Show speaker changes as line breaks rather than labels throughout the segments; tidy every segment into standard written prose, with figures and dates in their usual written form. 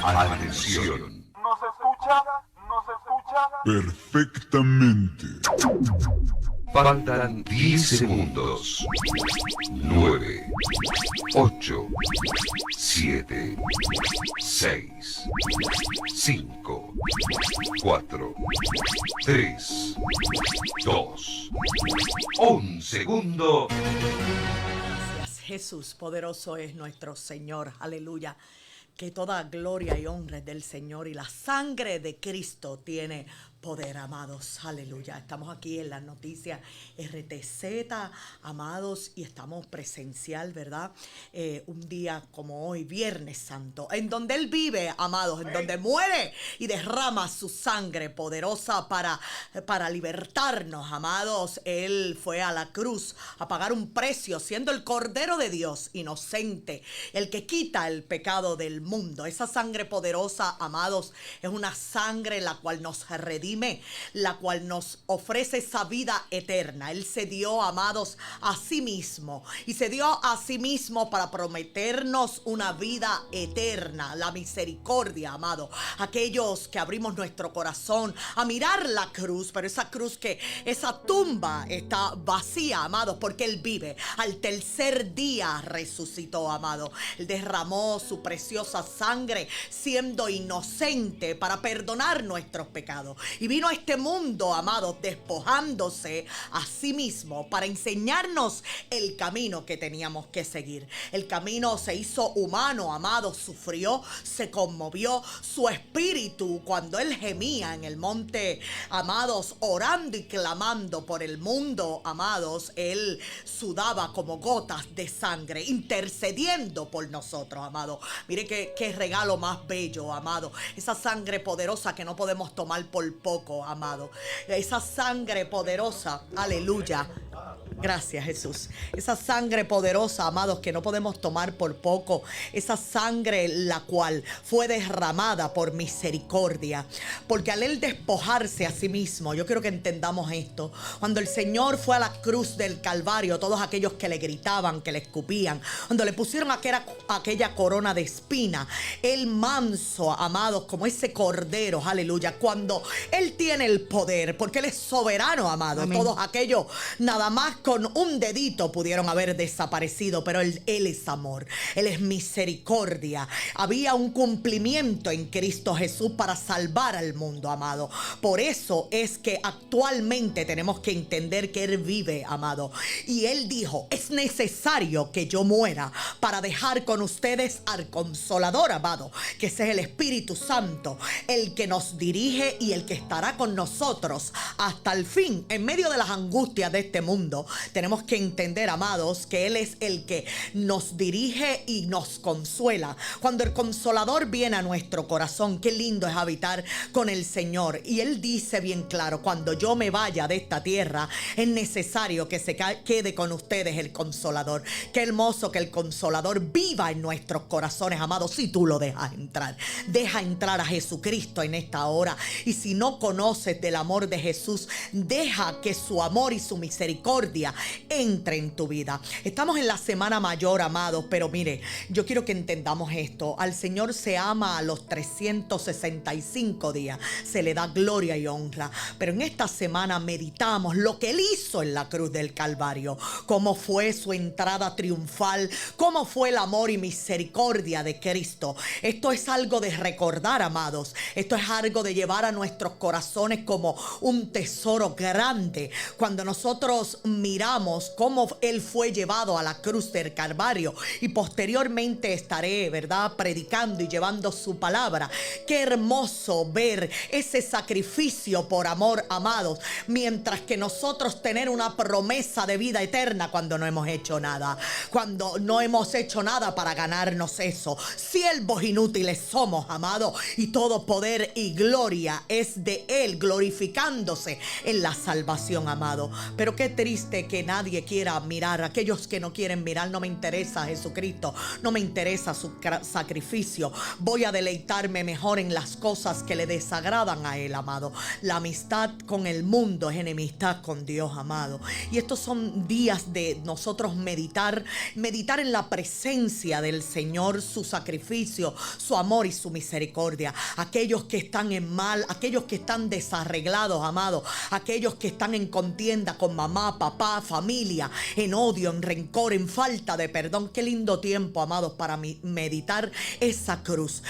Atención.
¿Nos escucha? ¿Nos escucha?
Perfectamente. Faltan 10 segundos. 9, 8, 7, 6, 5, 4, 3, 2, 1 segundo.
Gracias, Jesús. Poderoso es nuestro Señor. Aleluya. Que toda gloria y honra es del Señor y la sangre de Cristo tiene poder, amados. Aleluya. Estamos aquí en las noticias RTZ, amados, y estamos presencial, ¿verdad? Un día como hoy, Viernes Santo, en donde Él vive, amados, en donde muere y derrama su sangre poderosa para libertarnos, amados. Él fue a la cruz a pagar un precio, siendo el Cordero de Dios, inocente, el que quita el pecado del mundo. Esa sangre poderosa, amados, es una sangre la cual nos redime, la cual nos ofrece esa vida eterna. Él se dio, amados, a sí mismo, y se dio a sí mismo para prometernos una vida eterna, la misericordia, amado. Aquellos que abrimos nuestro corazón a mirar la cruz, pero esa cruz, que esa tumba está vacía, amados, porque Él vive. Al tercer día resucitó, amado. Él derramó su preciosa sangre siendo inocente para perdonar nuestros pecados. Y vino a este mundo, amados, despojándose a sí mismo para enseñarnos el camino que teníamos que seguir. El camino se hizo humano, amados, sufrió, se conmovió su espíritu cuando Él gemía en el monte, amados, orando y clamando por el mundo, amados. Él sudaba como gotas de sangre, intercediendo por nosotros, amados. Mire qué regalo más bello, amado. Esa sangre poderosa que no podemos tomar por poco, amado. Esa sangre poderosa, aleluya. Gracias, Jesús. Esa sangre poderosa, amados, que no podemos tomar por poco. Esa sangre la cual fue derramada por misericordia. Porque al Él despojarse a sí mismo, yo quiero que entendamos esto. Cuando el Señor fue a la cruz del Calvario, todos aquellos que le gritaban, que le escupían, cuando le pusieron aquella corona de espina, Él manso, amados, como ese cordero, aleluya. Cuando Él tiene el poder, porque Él es soberano, amado. Amén. Todos aquellos nada más con un dedito pudieron haber desaparecido, pero Él es amor, Él es misericordia. Había un cumplimiento en Cristo Jesús para salvar al mundo, amado. Por eso es que actualmente tenemos que entender que Él vive, amado. Y Él dijo, es necesario que yo muera para dejar con ustedes al Consolador, amado, que ese es el Espíritu Santo, el que nos dirige y el que estará con nosotros hasta el fin. En medio de las angustias de este mundo, tenemos que entender, amados, que Él es el que nos dirige y nos consuela. Cuando el Consolador viene a nuestro corazón, qué lindo es habitar con el Señor. Y Él dice bien claro, cuando yo me vaya de esta tierra, es necesario que se quede con ustedes el Consolador. Qué hermoso que el Consolador viva en nuestros corazones, amados, si tú lo dejas entrar. Deja entrar a Jesucristo en esta hora. Y si no conoces del amor de Jesús, deja que su amor y su misericordia entre en tu vida. Estamos en la Semana Mayor, amados, pero mire, yo quiero que entendamos esto. Al Señor se ama a los 365 días, se le da gloria y honra, pero en esta semana meditamos lo que Él hizo en la cruz del Calvario, cómo fue su entrada triunfal, cómo fue el amor y misericordia de Cristo. Esto es algo de recordar, amados. Esto es algo de llevar a nuestros corazones como un tesoro grande. Cuando nosotros miramos cómo Él fue llevado a la cruz del Calvario, y posteriormente estaré, ¿verdad?, predicando y llevando su palabra. Qué hermoso ver ese sacrificio por amor, amados, mientras que nosotros tener una promesa de vida eterna cuando no hemos hecho nada, cuando no hemos hecho nada para ganarnos eso. Siervos inútiles somos, amados, y todo poder y gloria es de Él, glorificándose en la salvación, amado. Pero qué triste que nadie quiera mirar, aquellos que no quieren mirar, no me interesa Jesucristo, no me interesa su sacrificio. Voy a deleitarme mejor en las cosas que le desagradan a Él, amado. La amistad con el mundo es enemistad con Dios, amado. Y estos son días de nosotros meditar en la presencia del Señor, su sacrificio, su amor y su misericordia. Aquellos que están en mal, aquellos que están desarreglados, amado, aquellos que están en contienda con mamá, papá, familia, en odio, en rencor, en falta de perdón. Qué lindo tiempo, amados, para meditar esa cruz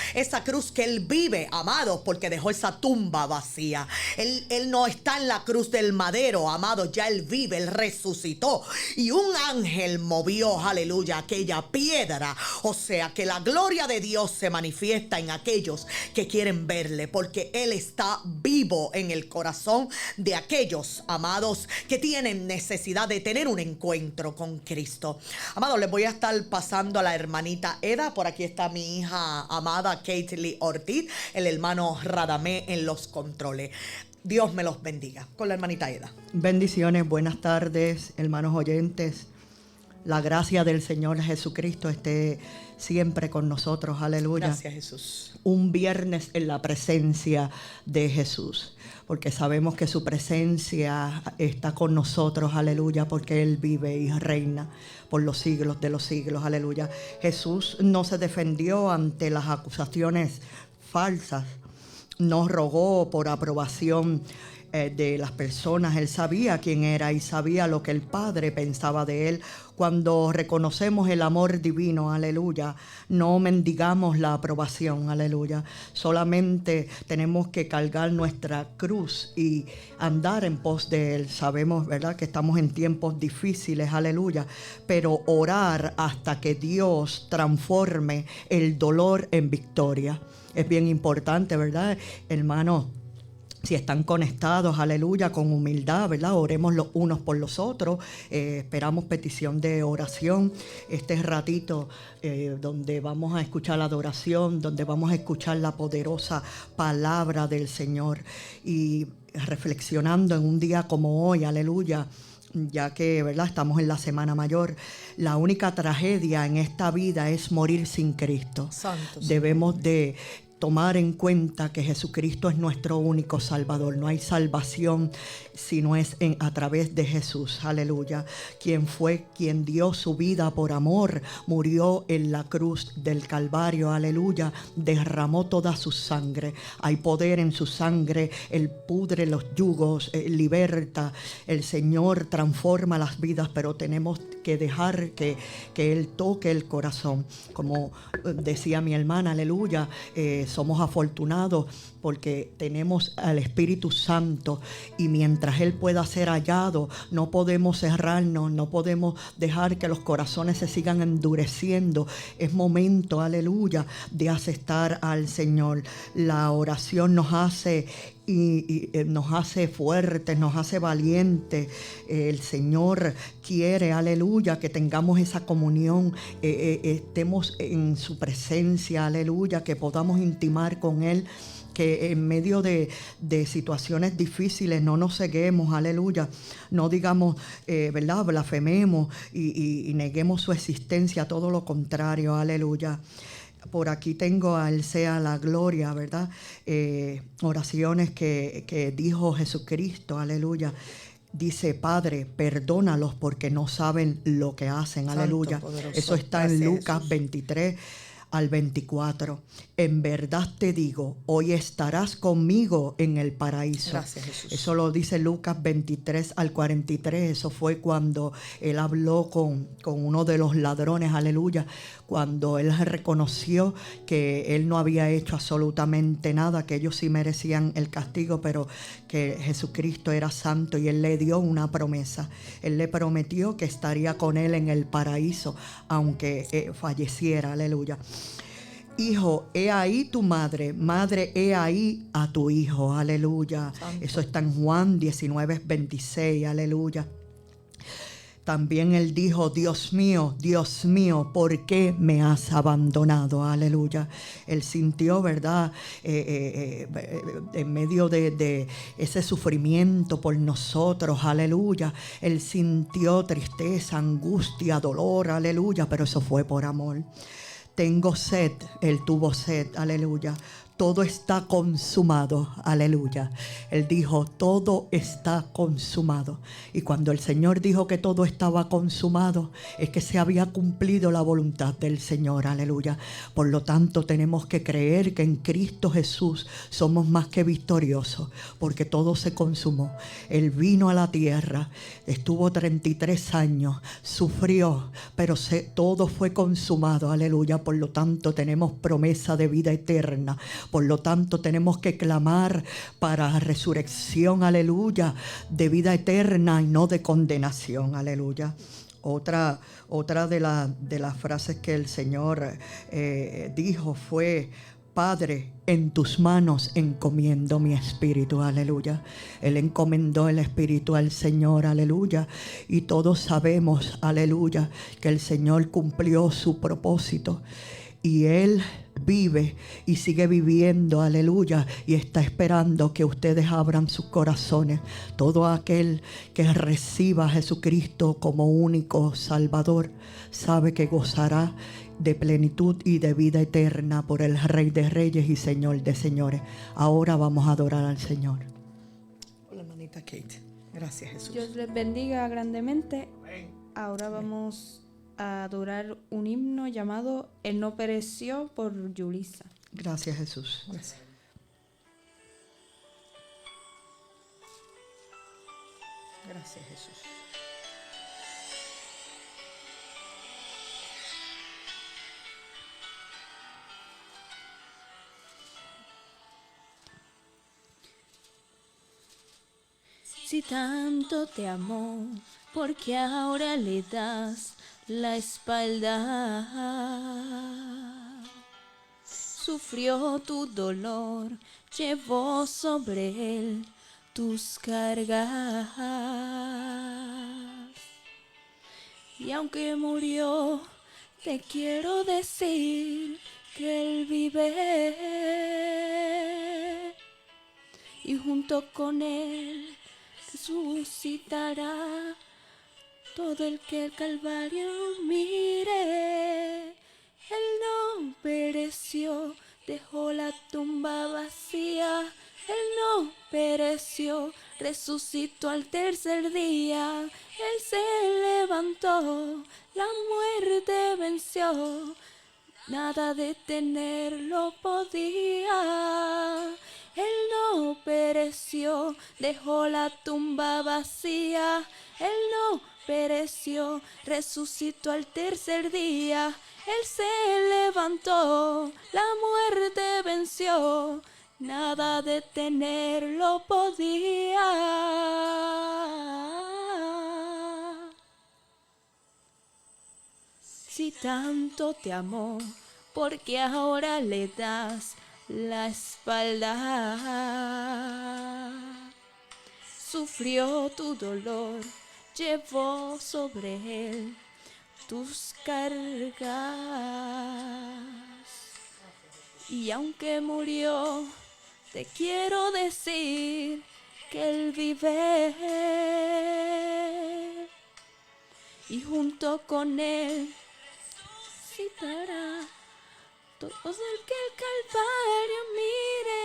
que Él vive, amados, porque dejó esa tumba vacía. Él no está en la cruz del madero, amados, ya Él vive, Él resucitó y un ángel movió, aleluya, aquella piedra. O sea que la gloria de Dios se manifiesta en aquellos que quieren verle, porque Él está vivo en el corazón de aquellos, amados, que tienen necesidad de tener un encuentro con Cristo. Amados, les voy a estar pasando a la hermanita Eda. Por aquí está mi hija amada Caitlin Ortiz, el hermano Radamé en los controles. Dios me los bendiga. Con la hermanita Eda.
Bendiciones, buenas tardes, hermanos oyentes. La gracia del Señor Jesucristo esté siempre con nosotros. Aleluya.
Gracias, Jesús.
Un viernes en la presencia de Jesús, porque sabemos que su presencia está con nosotros. Aleluya, porque Él vive y reina por los siglos de los siglos. Aleluya. Jesús no se defendió ante las acusaciones falsas, no rogó por aprobación de las personas. Él sabía quién era y sabía lo que el Padre pensaba de Él. Cuando reconocemos el amor divino, aleluya, no mendigamos la aprobación, aleluya. Solamente tenemos que cargar nuestra cruz y andar en pos de Él. Sabemos, ¿verdad?, que estamos en tiempos difíciles, aleluya, pero orar hasta que Dios transforme el dolor en victoria. Es bien importante, ¿verdad, hermano? Si están conectados, aleluya, con humildad, ¿verdad? Oremos los unos por los otros. Esperamos petición de oración. Este ratito donde vamos a escuchar la adoración, donde vamos a escuchar la poderosa palabra del Señor. Y reflexionando en un día como hoy, aleluya, ya que, ¿verdad?, estamos en la Semana Mayor. La única tragedia en esta vida es morir sin Cristo.
Santo,
debemos de tomar en cuenta que Jesucristo es nuestro único Salvador. No hay salvación si no es a través de Jesús. Aleluya. Quien dio su vida por amor, murió en la cruz del Calvario. Aleluya. Derramó toda su sangre. Hay poder en su sangre. Él pudre los yugos, liberta. El Señor transforma las vidas, pero tenemos que dejar que Él toque el corazón. Como decía mi hermana, aleluya, somos afortunados porque tenemos al Espíritu Santo, y mientras Él pueda ser hallado, no podemos cerrarnos, no podemos dejar que los corazones se sigan endureciendo. Es momento, aleluya, de aceptar al Señor. La oración nos hace y nos hace fuertes, nos hace valientes. El Señor quiere, aleluya, que tengamos esa comunión, estemos en su presencia, aleluya, que podamos intimar con Él, que en medio de situaciones difíciles no nos ceguemos, aleluya, no digamos, ¿verdad?, blasfememos y neguemos su existencia, todo lo contrario, aleluya. Por aquí tengo a Él sea la gloria, ¿verdad? Oraciones que dijo Jesucristo, aleluya. Dice: Padre, perdónalos porque no saben lo que hacen, aleluya.
Poderoso.
Eso está
Gracias,
en Lucas
Jesús.
23 al 24. En verdad te digo, hoy estarás conmigo en el paraíso.
Gracias, Jesús.
Eso lo dice Lucas 23 al 43. Eso fue cuando Él habló con uno de los ladrones, aleluya, cuando Él reconoció que Él no había hecho absolutamente nada, que ellos sí merecían el castigo, pero que Jesucristo era santo, y Él le dio una promesa. Él le prometió que estaría con Él en el paraíso, aunque falleciera, aleluya. Hijo, he ahí tu madre, madre, he ahí a tu hijo, aleluya.
Santo.
Eso está en Juan 19:26, aleluya. También él dijo, Dios mío, ¿por qué me has abandonado? Aleluya. Él sintió, ¿verdad? En medio de ese sufrimiento por nosotros, aleluya. Él sintió tristeza, angustia, dolor, aleluya, pero eso fue por amor. Tengo sed, él tuvo sed, aleluya. Todo está consumado, aleluya. Él dijo, todo está consumado. Y cuando el Señor dijo que todo estaba consumado, es que se había cumplido la voluntad del Señor, aleluya. Por lo tanto, tenemos que creer que en Cristo Jesús somos más que victoriosos, porque todo se consumó. Él vino a la tierra, estuvo 33 años, sufrió, pero todo fue consumado, aleluya. Por lo tanto, tenemos promesa de vida eterna. Por lo tanto, tenemos que clamar para resurrección, aleluya, de vida eterna y no de condenación, aleluya. Otra de las frases que el Señor dijo fue, Padre, en tus manos encomiendo mi espíritu, aleluya. Él encomendó el espíritu al Señor, aleluya. Y todos sabemos, aleluya, que el Señor cumplió su propósito. Y Él vive y sigue viviendo, aleluya, y está esperando que ustedes abran sus corazones. Todo aquel que reciba a Jesucristo como único Salvador sabe que gozará de plenitud y de vida eterna por el Rey de Reyes y Señor de Señores. Ahora vamos a adorar al Señor.
Hola, hermanita Kate. Gracias, Jesús.
Dios les bendiga grandemente. Ahora vamos a adorar un himno llamado Él no pereció por Yulisa.
Gracias, Jesús.
Gracias. Gracias, Jesús.
Si tanto te amó, ¿por qué ahora le das la espalda? Sufrió tu dolor, llevó sobre él tus cargas. Y aunque murió, te quiero decir que él vive. Y junto con él resucitará todo el que el Calvario mire. Él no pereció, dejó la tumba vacía. Él no pereció, resucitó al tercer día. Él se levantó, la muerte venció. Nada detenerlo podía. Él no pereció, dejó la tumba vacía. Él no pereció, resucitó al tercer día. Él se levantó, la muerte venció. Nada detenerlo podía. Si tanto te amó, ¿por qué ahora le das la espalda? Sufrió tu dolor, llevó sobre él tus cargas. Y aunque murió, te quiero decir que él vive. Y junto con él citará todos el que el Calvario mire.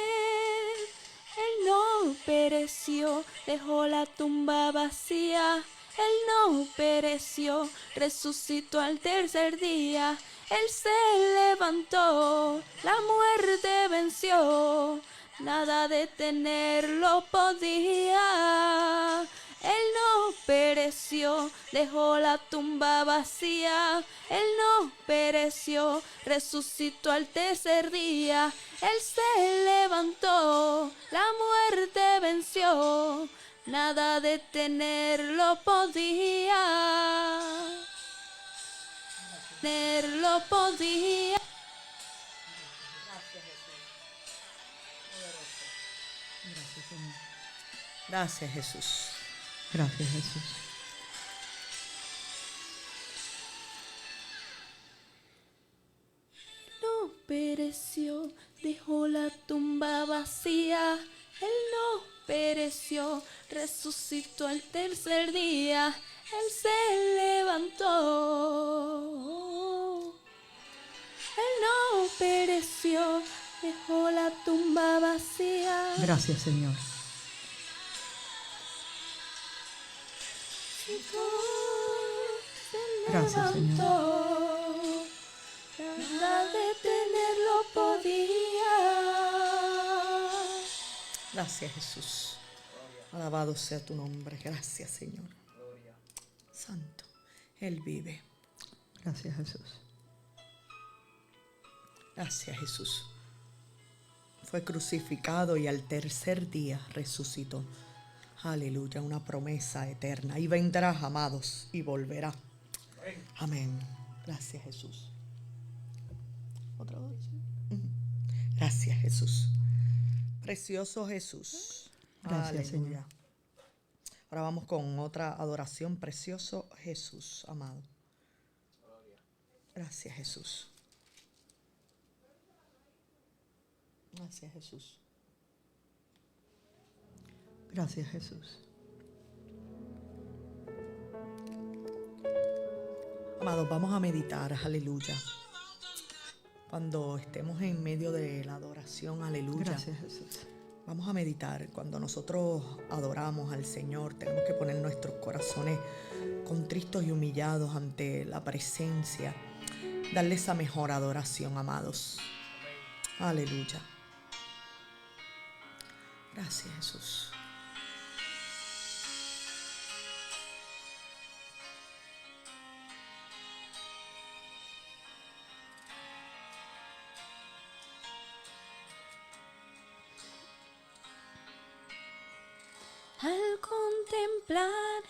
Él no pereció, dejó la tumba vacía. Él no pereció, resucitó al tercer día. Él se levantó, la muerte venció. Nada detenerlo podía. Él no pereció, dejó la tumba vacía. Él no pereció, resucitó al tercer día. Él se levantó, la muerte venció. Nada detenerlo podía. Detenerlo podía.
Gracias, Jesús.
Gracias, Jesús.
pereció, dejó la tumba vacía. Él no pereció, resucitó al tercer día. Él se levantó. Él no pereció, dejó la tumba vacía.
Gracias, Señor. Gracias, Señor.
Nada detenerlo podía.
Gracias, Jesús. Alabado sea tu nombre. Gracias, Señor. Santo. Él vive.
Gracias, Jesús.
Gracias, Jesús. Fue crucificado y al tercer día resucitó. Aleluya, una promesa eterna. Y vendrá, amados, y volverá. Amén. Gracias, Jesús. ¿Otra vez? Gracias, Jesús. Precioso Jesús.
Gracias,
Aleluya.
Señor.
Ahora vamos con otra adoración. Precioso Jesús, amado. Gracias, Jesús. Gracias, Jesús.
Gracias, Jesús.
Amados, vamos a meditar, aleluya. Cuando estemos en medio de la adoración, aleluya.
Gracias, Jesús.
Vamos a meditar. Cuando nosotros adoramos al Señor, tenemos que poner nuestros corazones contristos y humillados ante la presencia. Darle esa mejor adoración, amados. Aleluya. Gracias, Jesús.
Al contemplar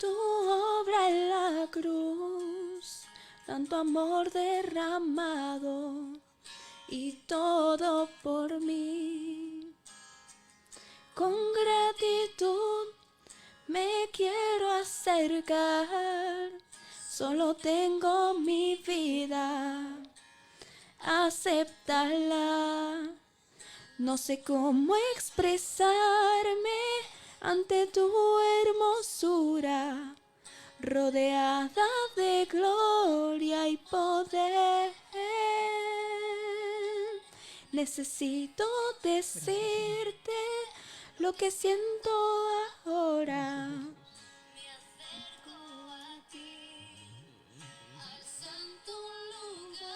tu obra en la cruz, tanto amor derramado y todo por mí. Con gratitud me quiero acercar, solo tengo mi vida, aceptarla. No sé cómo expresarme ante tu hermosura, rodeada de gloria y poder. Necesito decirte lo que siento ahora. Me acerco a ti, al santo lugar.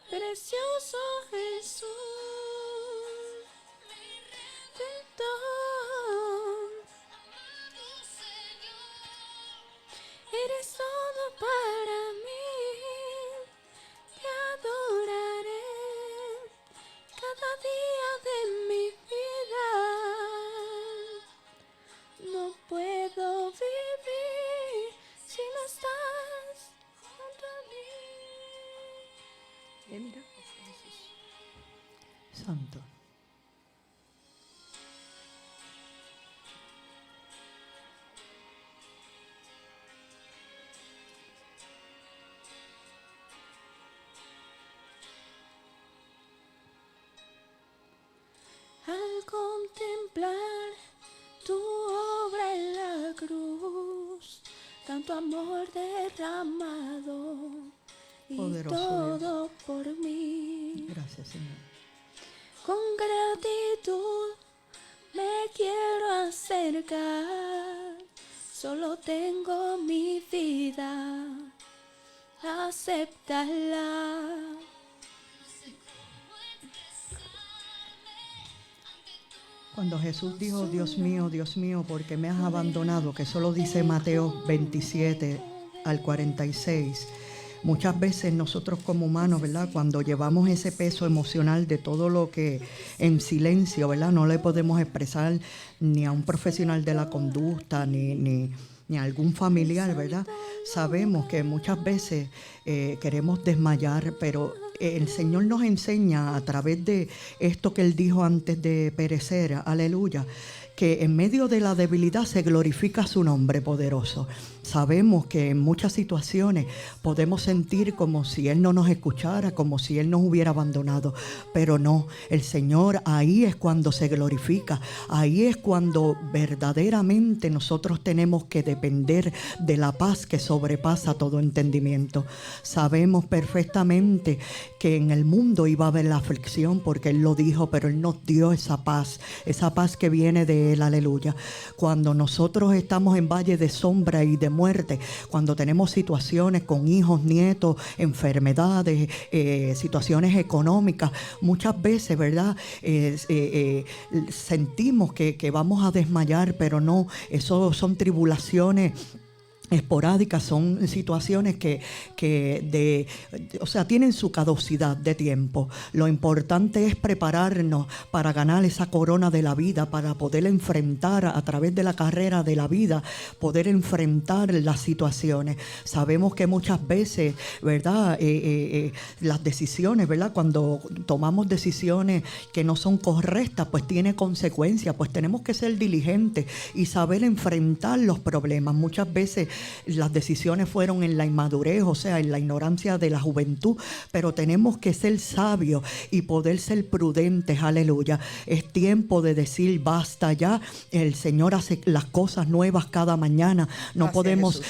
Precioso Jesús, mi Redentor, amado Señor, eres todo para mí. Te adoraré cada día de mi vida. No puedo vivir si no estás junto a mí. Mira.
Santo.
Al contemplar tu obra en la cruz, tanto amor derramado y
Poderoso
todo por mí.
Gracias, Señor.
Con gratitud me quiero acercar, solo tengo mi vida, aceptarla.
Cuando Jesús dijo, Dios mío, ¿por qué me has abandonado? Que solo dice Mateo 27 al 46. Muchas veces nosotros como humanos, ¿verdad? Cuando llevamos ese peso emocional de todo lo que en silencio, ¿verdad? No le podemos expresar ni a un profesional de la conducta, ni a algún familiar, ¿verdad? Sabemos que muchas veces queremos desmayar, pero el Señor nos enseña a través de esto que Él dijo antes de perecer, aleluya, que en medio de la debilidad se glorifica su nombre poderoso. Sabemos que en muchas situaciones podemos sentir como si Él no nos escuchara, como si Él nos hubiera abandonado, pero no, el Señor ahí es cuando se glorifica, ahí es cuando verdaderamente nosotros tenemos que depender de la paz que sobrepasa todo entendimiento. Sabemos perfectamente que en el mundo iba a haber la aflicción, porque Él lo dijo, pero Él nos dio esa paz que viene de Él, aleluya. Cuando nosotros estamos en valle de sombra y de muerte, cuando tenemos situaciones con hijos, nietos, enfermedades, situaciones económicas, muchas veces, ¿verdad? Sentimos que vamos a desmayar, pero no, eso son tribulaciones esporádicas, son situaciones que tienen su caducidad de tiempo. Lo importante es prepararnos para ganar esa corona de la vida, para poder enfrentar a través de la carrera de la vida, poder enfrentar las situaciones. Sabemos que muchas veces, ¿verdad? Las decisiones, ¿verdad? Cuando tomamos decisiones que no son correctas, pues tiene consecuencias, pues tenemos que ser diligentes y saber enfrentar los problemas. Muchas veces las decisiones fueron en la inmadurez, o sea, en la ignorancia de la juventud, pero tenemos que ser sabios y poder ser prudentes, aleluya. Es tiempo de decir basta ya, el Señor hace las cosas nuevas cada mañana. No
Gracias,
podemos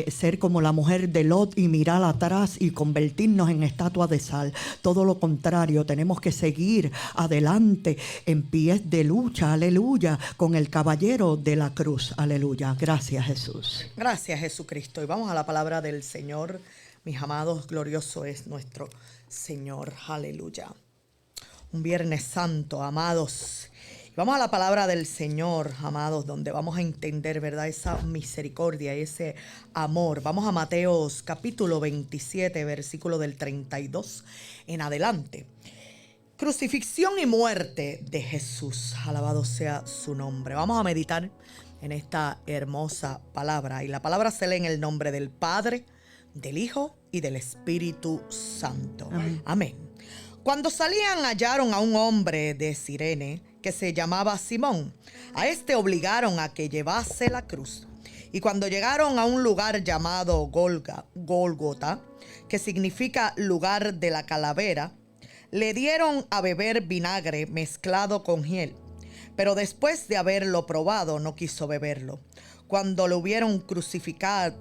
ser como la mujer de Lot y mirar atrás y convertirnos en estatua de sal. Todo lo contrario, tenemos que seguir adelante en pies de lucha, aleluya, con el caballero de la cruz, aleluya. Gracias, Jesús.
Gracias, Jesucristo. Y vamos a la palabra del Señor. Mis amados, glorioso es nuestro Señor. Aleluya. Un Viernes Santo, amados. Vamos a la palabra del Señor, amados, donde vamos a entender, ¿verdad? Esa misericordia, ese amor. Vamos a Mateos capítulo 27, versículo del 32 en adelante. Crucifixión y muerte de Jesús. Alabado sea su nombre. Vamos a meditar en esta hermosa palabra. Y la palabra se lee en el nombre del Padre, del Hijo y del Espíritu Santo. Amén. Amén. Cuando salían, hallaron a un hombre de Cirene que se llamaba Simón. A este obligaron a que llevase la cruz. Y cuando llegaron a un lugar llamado Gólgota, que significa lugar de la calavera, le dieron a beber vinagre mezclado con hiel. Pero después de haberlo probado, no quiso beberlo. Cuando lo hubieron crucificado,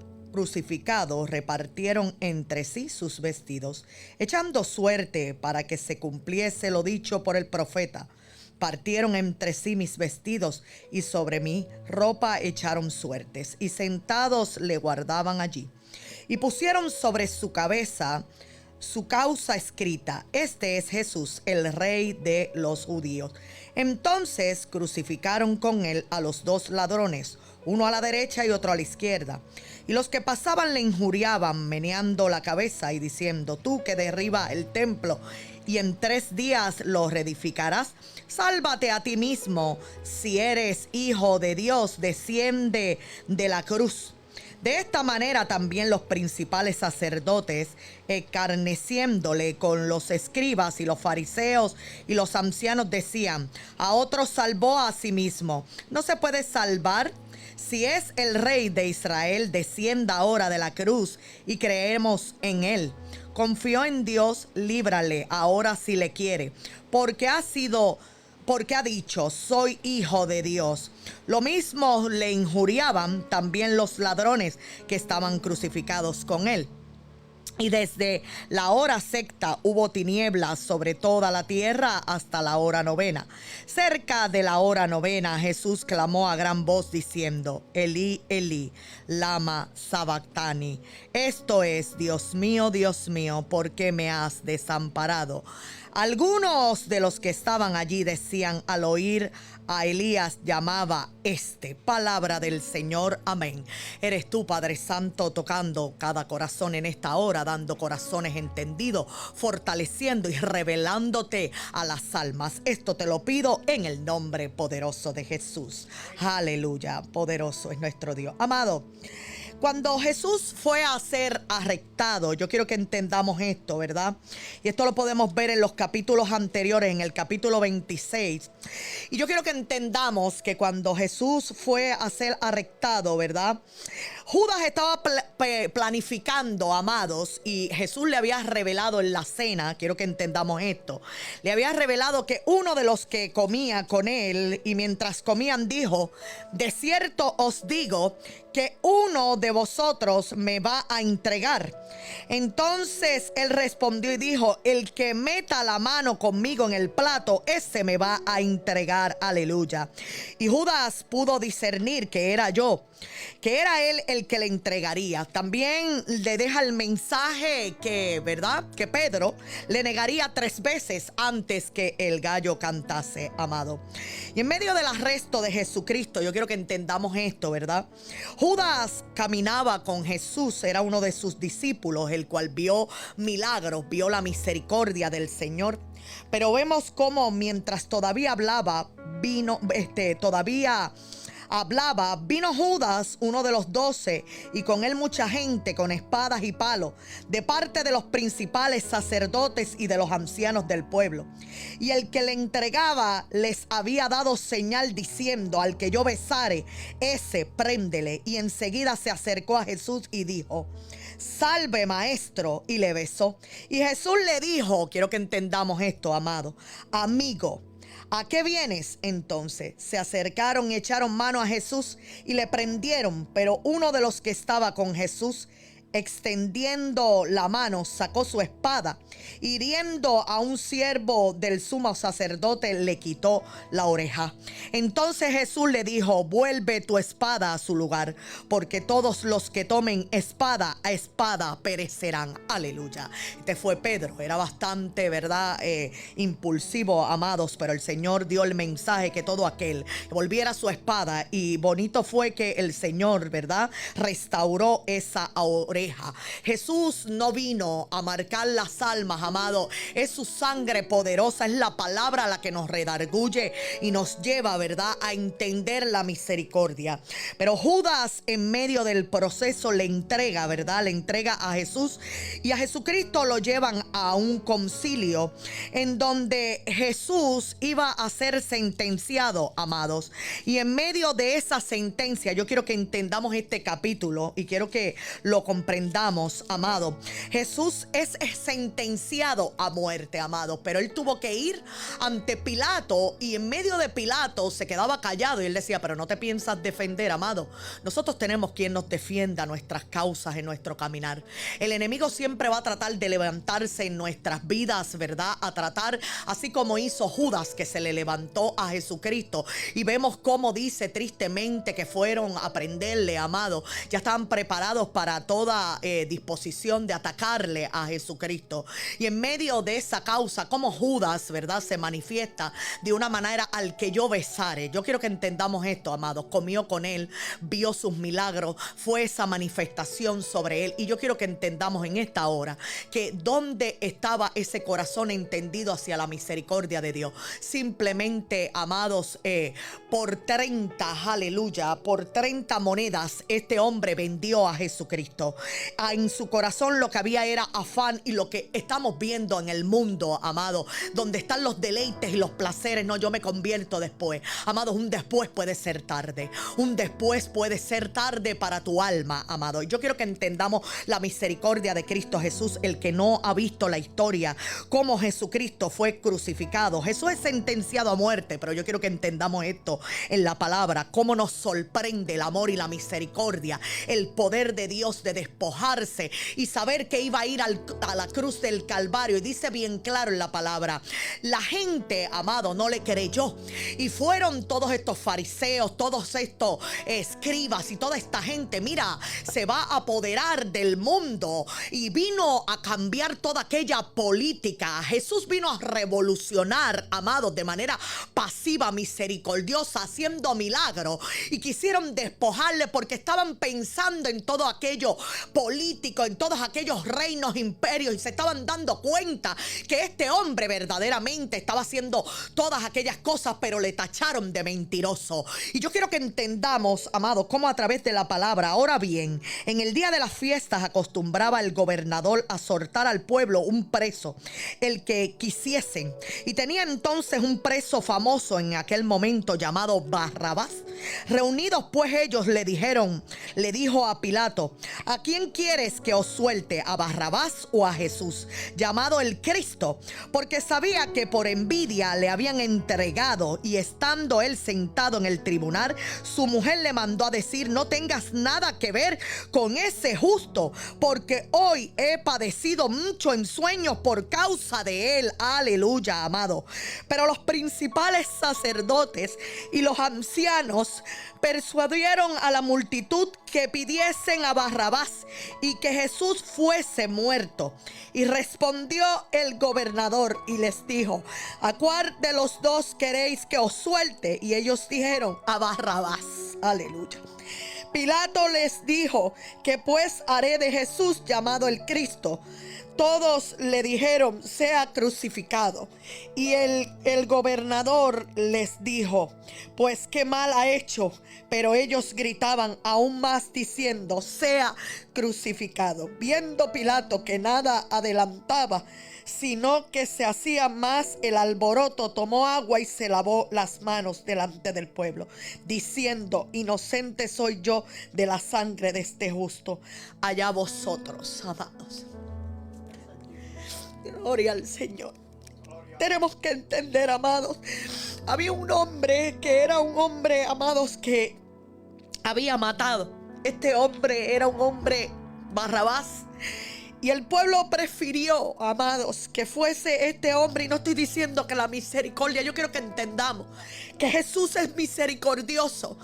repartieron entre sí sus vestidos, echando suerte para que se cumpliese lo dicho por el profeta. Partieron entre sí mis vestidos, y sobre mi ropa echaron suertes, y sentados le guardaban allí. Y pusieron sobre su cabeza su causa escrita: este es Jesús, el Rey de los judíos. Entonces crucificaron con él a los dos ladrones, uno a la derecha y otro a la izquierda. Y los que pasaban le injuriaban, meneando la cabeza y diciendo: tú que derriba el templo y en 3 días lo reedificarás, sálvate a ti mismo. Si eres hijo de Dios, desciende de la cruz. De esta manera también los principales sacerdotes, escarneciéndole con los escribas y los fariseos y los ancianos, decían: a otro salvó, a sí mismo no se puede salvar. Si es el Rey de Israel, descienda ahora de la cruz y creemos en él. Confió en Dios, líbrale ahora si le quiere, porque ha dicho: soy hijo de Dios. Lo mismo le injuriaban también los ladrones que estaban crucificados con él. Y desde la hora sexta hubo tinieblas sobre toda la tierra hasta la hora 9. Cerca de la hora 9, Jesús clamó a gran voz diciendo: Elí, Elí, lama sabactani. Esto es: Dios mío, ¿por qué me has desamparado? Algunos de los que estaban allí decían al oír a Elías llamaba palabra del Señor. Amén. Eres tú, Padre Santo, tocando cada corazón en esta hora, dando corazones entendidos, fortaleciendo y revelándote a las almas. Esto te lo pido en el nombre poderoso de Jesús. Aleluya. Poderoso es nuestro Dios. Amado, Cuando Jesús fue a ser arrestado, yo quiero que entendamos esto, ¿verdad? Y esto lo podemos ver en los capítulos anteriores, en el capítulo 26. Y yo quiero que entendamos que cuando Jesús fue a ser arrestado, ¿verdad? Judas estaba planificando, amados, y Jesús le había revelado en la cena, quiero que entendamos esto, le había revelado que uno de los que comía con él, y mientras comían dijo: de cierto os digo que uno de vosotros me va a entregar. Entonces él respondió y dijo: el que meta la mano conmigo en el plato, ese me va a entregar. Aleluya. Y Judas pudo discernir que era yo, que era él el que le entregaría. También le deja el mensaje que, ¿verdad?, que Pedro le negaría 3 veces antes que el gallo cantase, amado. Y en medio del arresto de Jesucristo, yo quiero que entendamos esto, ¿verdad? Judas caminaba con Jesús, era uno de sus discípulos, el cual vio milagros, vio la misericordia del Señor. Pero vemos cómo mientras todavía hablaba, vino Judas, uno de los 12, y con él mucha gente con espadas y palos, de parte de los principales sacerdotes y de los ancianos del pueblo. Y el que le entregaba les había dado señal diciendo: al que yo besare, ese préndele. Y enseguida se acercó a Jesús y dijo: salve, maestro, y le besó. Y Jesús le dijo, quiero que entendamos esto, amado: amigo, ¿a qué vienes? Entonces se acercaron y echaron mano a Jesús y le prendieron. Pero uno de los que estaba con Jesús, extendiendo la mano, sacó su espada, hiriendo a un siervo del sumo sacerdote, le quitó la oreja. Entonces Jesús le dijo: vuelve tu espada a su lugar, porque todos los que tomen espada a espada perecerán. Aleluya. Este fue Pedro, era bastante, ¿verdad?, impulsivo, amados, pero el Señor dio el mensaje que todo aquel que volviera su espada, y bonito fue que el Señor, ¿verdad?, restauró esa oreja. Jesús no vino a marcar las almas, amado. Es su sangre poderosa, es la palabra la que nos redarguye y nos lleva, ¿verdad?, a entender la misericordia. Pero Judas, en medio del proceso, le entrega, ¿verdad?, le entrega a Jesús, y a Jesucristo lo llevan a un concilio en donde Jesús iba a ser sentenciado, amados. Y en medio de esa sentencia, yo quiero que entendamos este capítulo y quiero que lo comprendamos, amado. Jesús es sentenciado a muerte, amado, pero él tuvo que ir ante Pilato, y en medio de Pilato se quedaba callado, y él decía: pero no te piensas defender, amado. Nosotros tenemos quien nos defienda nuestras causas en nuestro caminar. El enemigo siempre va a tratar de levantarse en nuestras vidas, ¿verdad?, a tratar, así como hizo Judas, que se le levantó a Jesucristo, y vemos cómo dice tristemente que fueron a prenderle, amado. Ya estaban preparados para toda disposición de atacarle a Jesucristo. Y en medio de esa causa, como Judas, ¿verdad?, se manifiesta de una manera: al que yo besare. Yo quiero que entendamos esto, amados. Comió con él, vio sus milagros, fue esa manifestación sobre él. Y yo quiero que entendamos en esta hora que dónde estaba ese corazón entendido hacia la misericordia de Dios. Simplemente, amados, por 30, aleluya, por 30 monedas, este hombre vendió a Jesucristo. En su corazón lo que había era afán, y lo que estamos viendo en el mundo, amado, donde están los deleites y los placeres: no, yo me convierto después. Amados, un después puede ser tarde. Un después puede ser tarde para tu alma, amado. Yo quiero que entendamos la misericordia de Cristo Jesús. El que no ha visto la historia, cómo Jesucristo fue crucificado. Jesús es sentenciado a muerte, pero yo quiero que entendamos esto en la palabra: cómo nos sorprende el amor y la misericordia, el poder de Dios de despojarse y saber que iba a ir a la cruz del Calvario. Y dice bien claro en la palabra: la gente, amado, no le creyó, y fueron todos estos fariseos, todos estos escribas y toda esta gente: mira, se va a apoderar del mundo, y vino a cambiar toda aquella política. Jesús vino a revolucionar, amados, de manera pasiva, misericordiosa, haciendo milagros, y quisieron despojarle porque estaban pensando en todo aquello políticos, en todos aquellos reinos, imperios, y se estaban dando cuenta que este hombre verdaderamente estaba haciendo todas aquellas cosas, pero le tacharon de mentiroso. Y yo quiero que entendamos, amados, cómo a través de la palabra. Ahora bien, en el día de las fiestas acostumbraba el gobernador a soltar al pueblo un preso, el que quisiesen. Y tenía entonces un preso famoso en aquel momento llamado Barrabás. Reunidos pues ellos le dijo a Pilato: ¿a quién quieres que os suelte, a Barrabás o a Jesús, llamado el Cristo? Porque sabía que por envidia le habían entregado, y estando él sentado en el tribunal, su mujer le mandó a decir: no tengas nada que ver con ese justo, porque hoy he padecido mucho en sueños por causa de él. Aleluya, amado. Pero los principales sacerdotes y los ancianos persuadieron a la multitud que pidiesen a Barrabás y que Jesús fuese muerto. Y respondió el gobernador y les dijo: ¿a cuál de los dos queréis que os suelte? Y ellos dijeron: a Barrabás. Aleluya. Pilato les dijo: ¿qué pues haré de Jesús, llamado el Cristo? Todos le dijeron: sea crucificado. Y el gobernador les dijo: pues qué mal ha hecho. Pero ellos gritaban aún más diciendo: sea crucificado. Viendo Pilato que nada adelantaba, sino que se hacía más el alboroto, tomó agua y se lavó las manos delante del pueblo, diciendo: inocente soy yo de la sangre de este justo. Allá vosotros, amados. Gloria al Señor. Tenemos que entender, amados, había un hombre que era un hombre, amados, que había matado. Este hombre era un hombre, Barrabás. Y el pueblo prefirió, amados, que fuese este hombre. Y no estoy diciendo que la misericordia, yo quiero que entendamos que Jesús es misericordioso,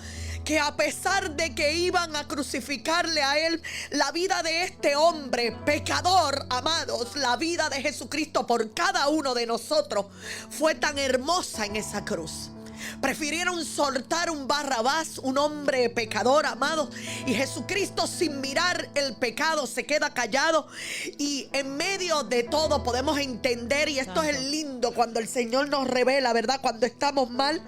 que a pesar de que iban a crucificarle a él, la vida de este hombre pecador, amados, la vida de Jesucristo por cada uno de nosotros fue tan hermosa en esa cruz. Prefirieron soltar un Barrabás, un hombre pecador, amado, y Jesucristo, sin mirar el pecado, se queda callado. Y en medio de todo podemos entender, y esto es lindo cuando el Señor nos revela, ¿verdad? Cuando estamos mal.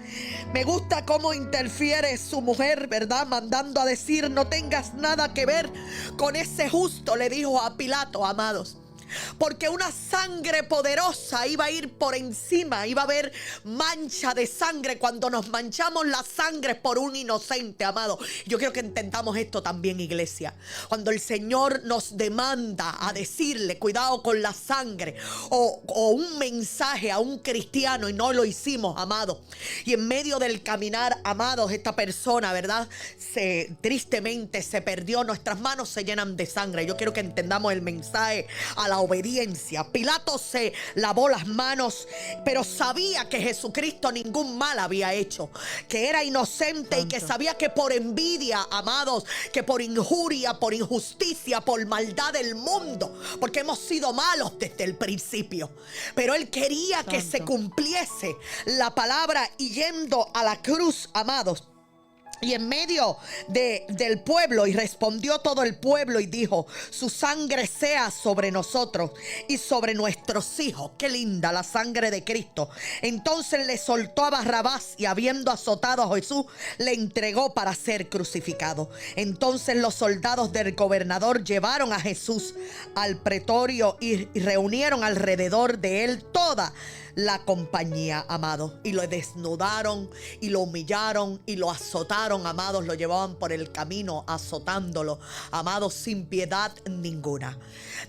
Me gusta cómo interfiere su mujer, ¿verdad? Mandando a decir: no tengas nada que ver con ese justo, le dijo a Pilato, amados. Porque una sangre poderosa iba a ir por encima, iba a haber mancha de sangre cuando nos manchamos la sangre por un inocente, amado. Yo quiero que entendamos esto también, iglesia. Cuando el Señor nos demanda a decirle: cuidado con la sangre, o un mensaje a un cristiano, y no lo hicimos, amado. Y en medio del caminar, amados, esta persona, ¿verdad? Tristemente se perdió, nuestras manos se llenan de sangre. Yo quiero que entendamos el mensaje a la obediencia. Pilato se lavó las manos, pero sabía que Jesucristo ningún mal había hecho, que era inocente. Santo. Y que sabía que por envidia, amados, que por injuria, por injusticia, por maldad del mundo, porque hemos sido malos desde el principio, pero él quería Santo. Que se cumpliese la palabra, y yendo a la cruz, amados, y en medio del pueblo, y respondió todo el pueblo y dijo: su sangre sea sobre nosotros y sobre nuestros hijos. Qué linda la sangre de Cristo. Entonces le soltó a Barrabás, y habiendo azotado a Jesús, le entregó para ser crucificado. Entonces los soldados del gobernador llevaron a Jesús al pretorio y reunieron alrededor de él toda la compañía, amados, y lo desnudaron y lo humillaron y lo azotaron, amados. Lo llevaban por el camino azotándolo, amados, sin piedad ninguna.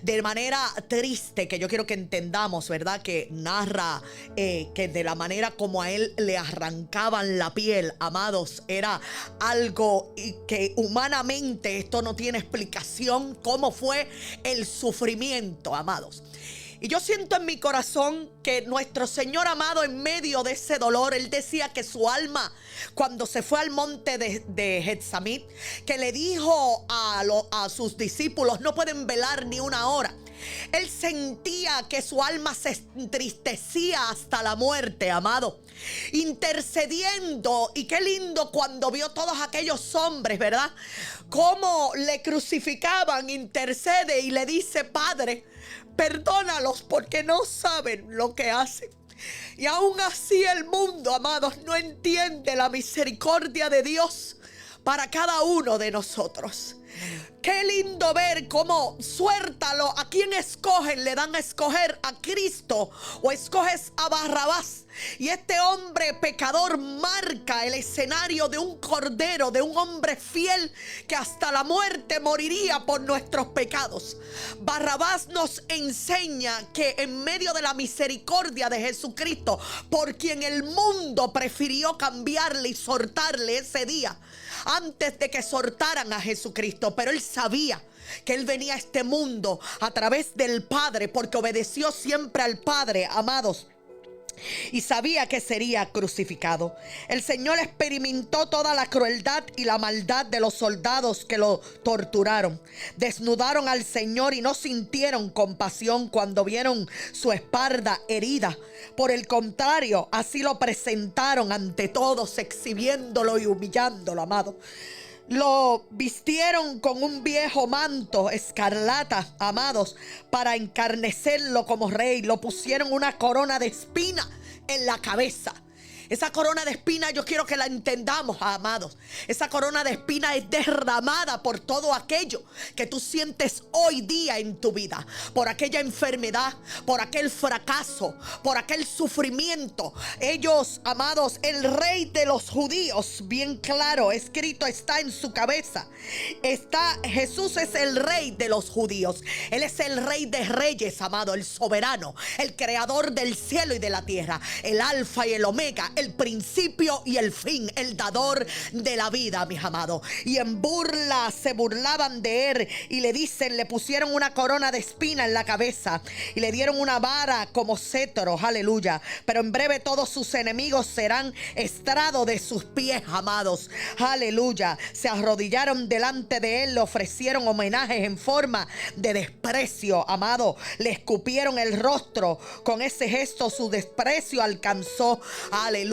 De manera triste, que yo quiero que entendamos, ¿verdad? Que narra que de la manera como a él le arrancaban la piel, amados, era algo que humanamente esto no tiene explicación, cómo fue el sufrimiento, amados. Y yo siento en mi corazón que nuestro Señor amado, en medio de ese dolor, él decía que su alma, cuando se fue al monte de Getsamí, que le dijo a sus discípulos: no pueden velar ni una hora. Él sentía que su alma se entristecía hasta la muerte, amado, intercediendo. Y qué lindo cuando vio todos aquellos hombres, ¿verdad? Cómo le crucificaban, intercede y le dice: Padre, perdónalos porque no saben lo que hacen. Y aún así el mundo, amados, no entiende la misericordia de Dios para cada uno de nosotros. Qué lindo ver cómo, suéltalo, a quien escogen, le dan a escoger a Cristo o escoges a Barrabás. Y este hombre pecador marca el escenario de un cordero, de un hombre fiel que hasta la muerte moriría por nuestros pecados. Barrabás nos enseña que en medio de la misericordia de Jesucristo, por quien el mundo prefirió cambiarle y soltarle ese día, antes de que soltaran a Jesucristo, pero él sabía que él venía a este mundo a través del Padre, porque obedeció siempre al Padre, amados, y sabía que sería crucificado. El Señor experimentó toda la crueldad y la maldad de los soldados que lo torturaron. Desnudaron al Señor y no sintieron compasión cuando vieron su espalda herida. Por el contrario, así lo presentaron ante todos, exhibiéndolo y humillándolo, amado. Lo vistieron con un viejo manto escarlata, amados, para encarnecerlo como rey. Lo pusieron una corona de espina en la cabeza. Esa corona de espina yo quiero que la entendamos, amados. Esa corona de espina es derramada por todo aquello que tú sientes hoy día en tu vida. Por aquella enfermedad, por aquel fracaso, por aquel sufrimiento. Ellos, amados, el rey de los judíos, bien claro, escrito está en su cabeza. Jesús es el rey de los judíos. Él es el rey de reyes, amado, el soberano, el creador del cielo y de la tierra, el alfa y el omega, el principio y el fin, el dador de la vida, mis amados. Y en burla se burlaban de él y le pusieron una corona de espina en la cabeza y le dieron una vara como cetro, aleluya. Pero en breve todos sus enemigos serán estrado de sus pies, amados, aleluya. Se arrodillaron delante de él, le ofrecieron homenajes en forma de desprecio, amado. Le escupieron el rostro. Con ese gesto su desprecio alcanzó, aleluya.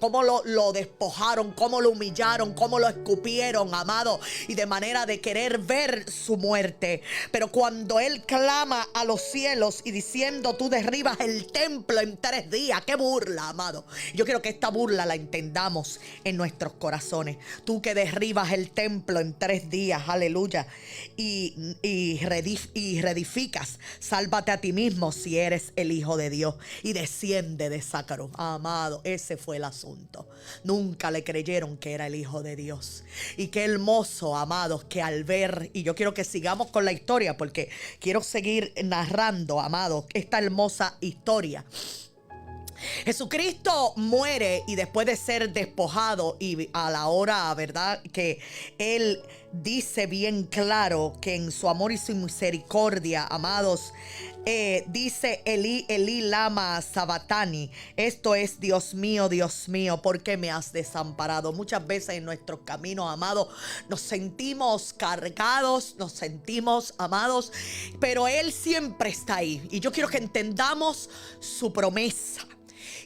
Cómo lo despojaron, cómo lo humillaron, cómo lo escupieron, amado, y de manera de querer ver su muerte. Pero cuando él clama a los cielos y diciendo: tú derribas el templo en 3 días, qué burla, amado. Yo quiero que esta burla la entendamos en nuestros corazones. Tú que derribas el templo en 3 días, aleluya, y reedificas, sálvate a ti mismo si eres el Hijo de Dios y desciende de Sácaro, amado. Ese fue el asunto. Nunca le creyeron que era el Hijo de Dios. Y qué hermoso, amados, que al ver, y yo quiero que sigamos con la historia porque quiero seguir narrando, amados, esta hermosa historia. Jesucristo muere y después de ser despojado, y a la hora, ¿verdad?, que él dice bien claro que en su amor y su misericordia, amados, dice: Elí, Elí, lama sabatani. Esto es: Dios mío, ¿por qué me has desamparado? Muchas veces en nuestros caminos, amados, nos sentimos cargados, nos sentimos, amados, pero Él siempre está ahí. Y yo quiero que entendamos su promesa.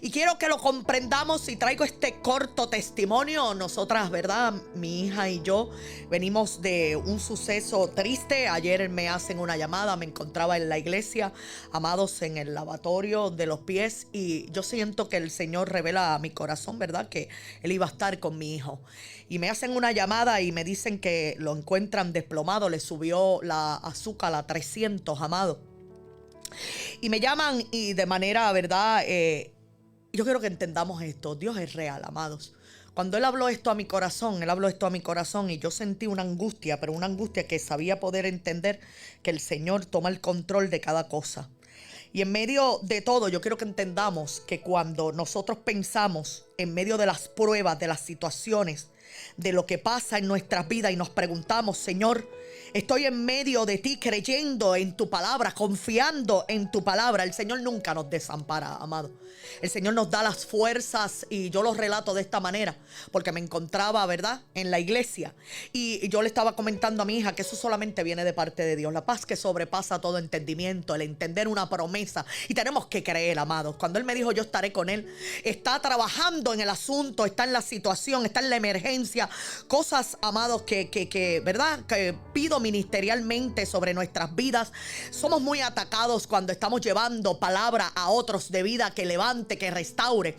Y quiero que lo comprendamos y traigo este corto testimonio. Nosotras, ¿verdad? Mi hija y yo venimos de un suceso triste. Ayer me hacen una llamada, me encontraba en la iglesia, amados, en el lavatorio de los pies. Y yo siento que el Señor revela a mi corazón, ¿verdad?, que Él iba a estar con mi hijo. Y me hacen una llamada y me dicen que lo encuentran desplomado, le subió la azúcar a 300, amado. Y me llaman y de manera, ¿verdad?, yo quiero que entendamos esto. Dios es real, amados. Cuando Él habló esto a mi corazón, y yo sentí una angustia, pero una angustia que sabía poder entender que el Señor toma el control de cada cosa. Y en medio de todo, yo quiero que entendamos que cuando nosotros pensamos en medio de las pruebas, de las situaciones, de lo que pasa en nuestras vidas y nos preguntamos, Señor, estoy en medio de ti creyendo en tu palabra, confiando en tu palabra. El Señor nunca nos desampara, amado. El Señor nos da las fuerzas y yo lo relato de esta manera porque me encontraba, ¿verdad?, en la iglesia y yo le estaba comentando a mi hija que eso solamente viene de parte de Dios. La paz que sobrepasa todo entendimiento, el entender una promesa y tenemos que creer, amados. Cuando Él me dijo yo estaré con Él, está trabajando en el asunto, está en la situación, está en la emergencia. Cosas, amados, que ¿verdad?, que pido ministerialmente sobre nuestras vidas. Somos muy atacados cuando estamos llevando palabra a otros de vida que levante, que restaure.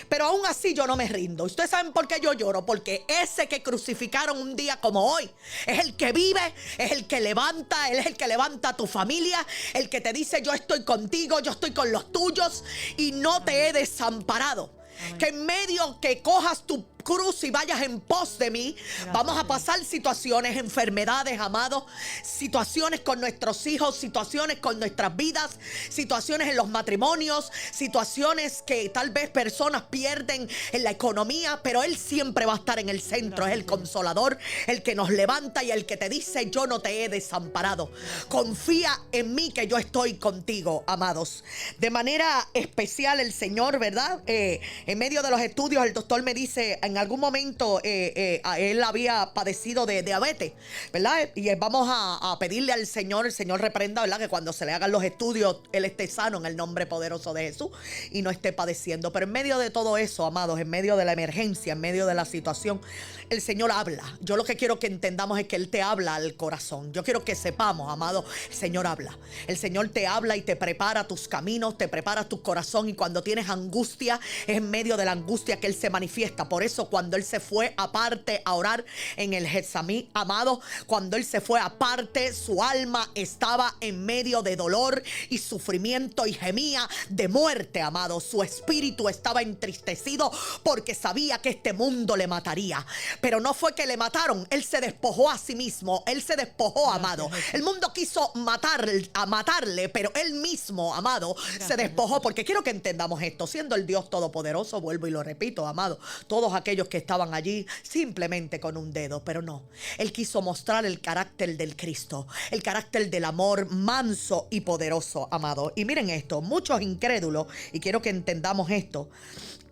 Pero aún así yo no me rindo. Ustedes saben por qué yo lloro, porque ese que crucificaron un día como hoy es el que vive, es el que levanta, Él es el que levanta a tu familia, el que te dice yo estoy contigo, yo estoy con los tuyos y no te he desamparado. Que en medio que cojas tu cruz y vayas en pos de mí, vamos a pasar situaciones, enfermedades, amados, situaciones con nuestros hijos, situaciones con nuestras vidas, situaciones en los matrimonios, situaciones que tal vez personas pierden en la economía, pero Él siempre va a estar en el centro. Es el consolador, el que nos levanta y el que te dice yo no te he desamparado. Confía en mí que yo estoy contigo, amados. De manera especial el Señor, ¿verdad? En medio de los estudios el doctor me dice, en algún momento él había padecido de diabetes, ¿verdad? Y vamos a pedirle al Señor, el Señor reprenda, ¿verdad?, que cuando se le hagan los estudios, Él esté sano en el nombre poderoso de Jesús y no esté padeciendo. Pero en medio de todo eso, amados, en medio de la emergencia, en medio de la situación, el Señor habla. Yo lo que quiero que entendamos es que Él te habla al corazón. Yo quiero que sepamos, amado, el Señor habla. El Señor te habla y te prepara tus caminos, te prepara tu corazón, y cuando tienes angustia, es en medio de la angustia que Él se manifiesta. Por eso cuando Él se fue aparte a orar en el Getsemí, amado, cuando Él se fue aparte, su alma estaba en medio de dolor y sufrimiento y gemía de muerte, amado. Su espíritu estaba entristecido porque sabía que este mundo le mataría. Pero no fue que le mataron, Él se despojó a sí mismo, Él se despojó, amado. El mundo quiso matarle, pero Él mismo, amado, se despojó. Porque quiero que entendamos esto, siendo el Dios todopoderoso, vuelvo y lo repito, amado, todos aquellos que estaban allí simplemente con un dedo, pero no, Él quiso mostrar el carácter del Cristo, el carácter del amor manso y poderoso, amado. Y miren esto, muchos incrédulos, y quiero que entendamos esto,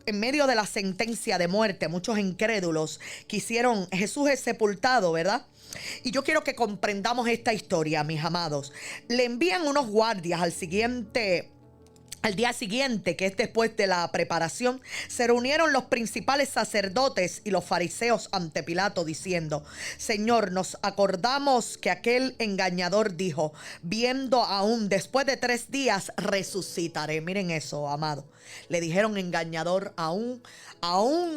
en medio de la sentencia de muerte, muchos incrédulos quisieron, Jesús es sepultado, ¿verdad? Y yo quiero que comprendamos esta historia, mis amados. Le envían unos guardias al día siguiente, que es después de la preparación. Se reunieron los principales sacerdotes y los fariseos ante Pilato diciendo: Señor, nos acordamos que aquel engañador dijo, viendo aún después de 3 días resucitaré. Miren eso, amado. Le dijeron engañador aún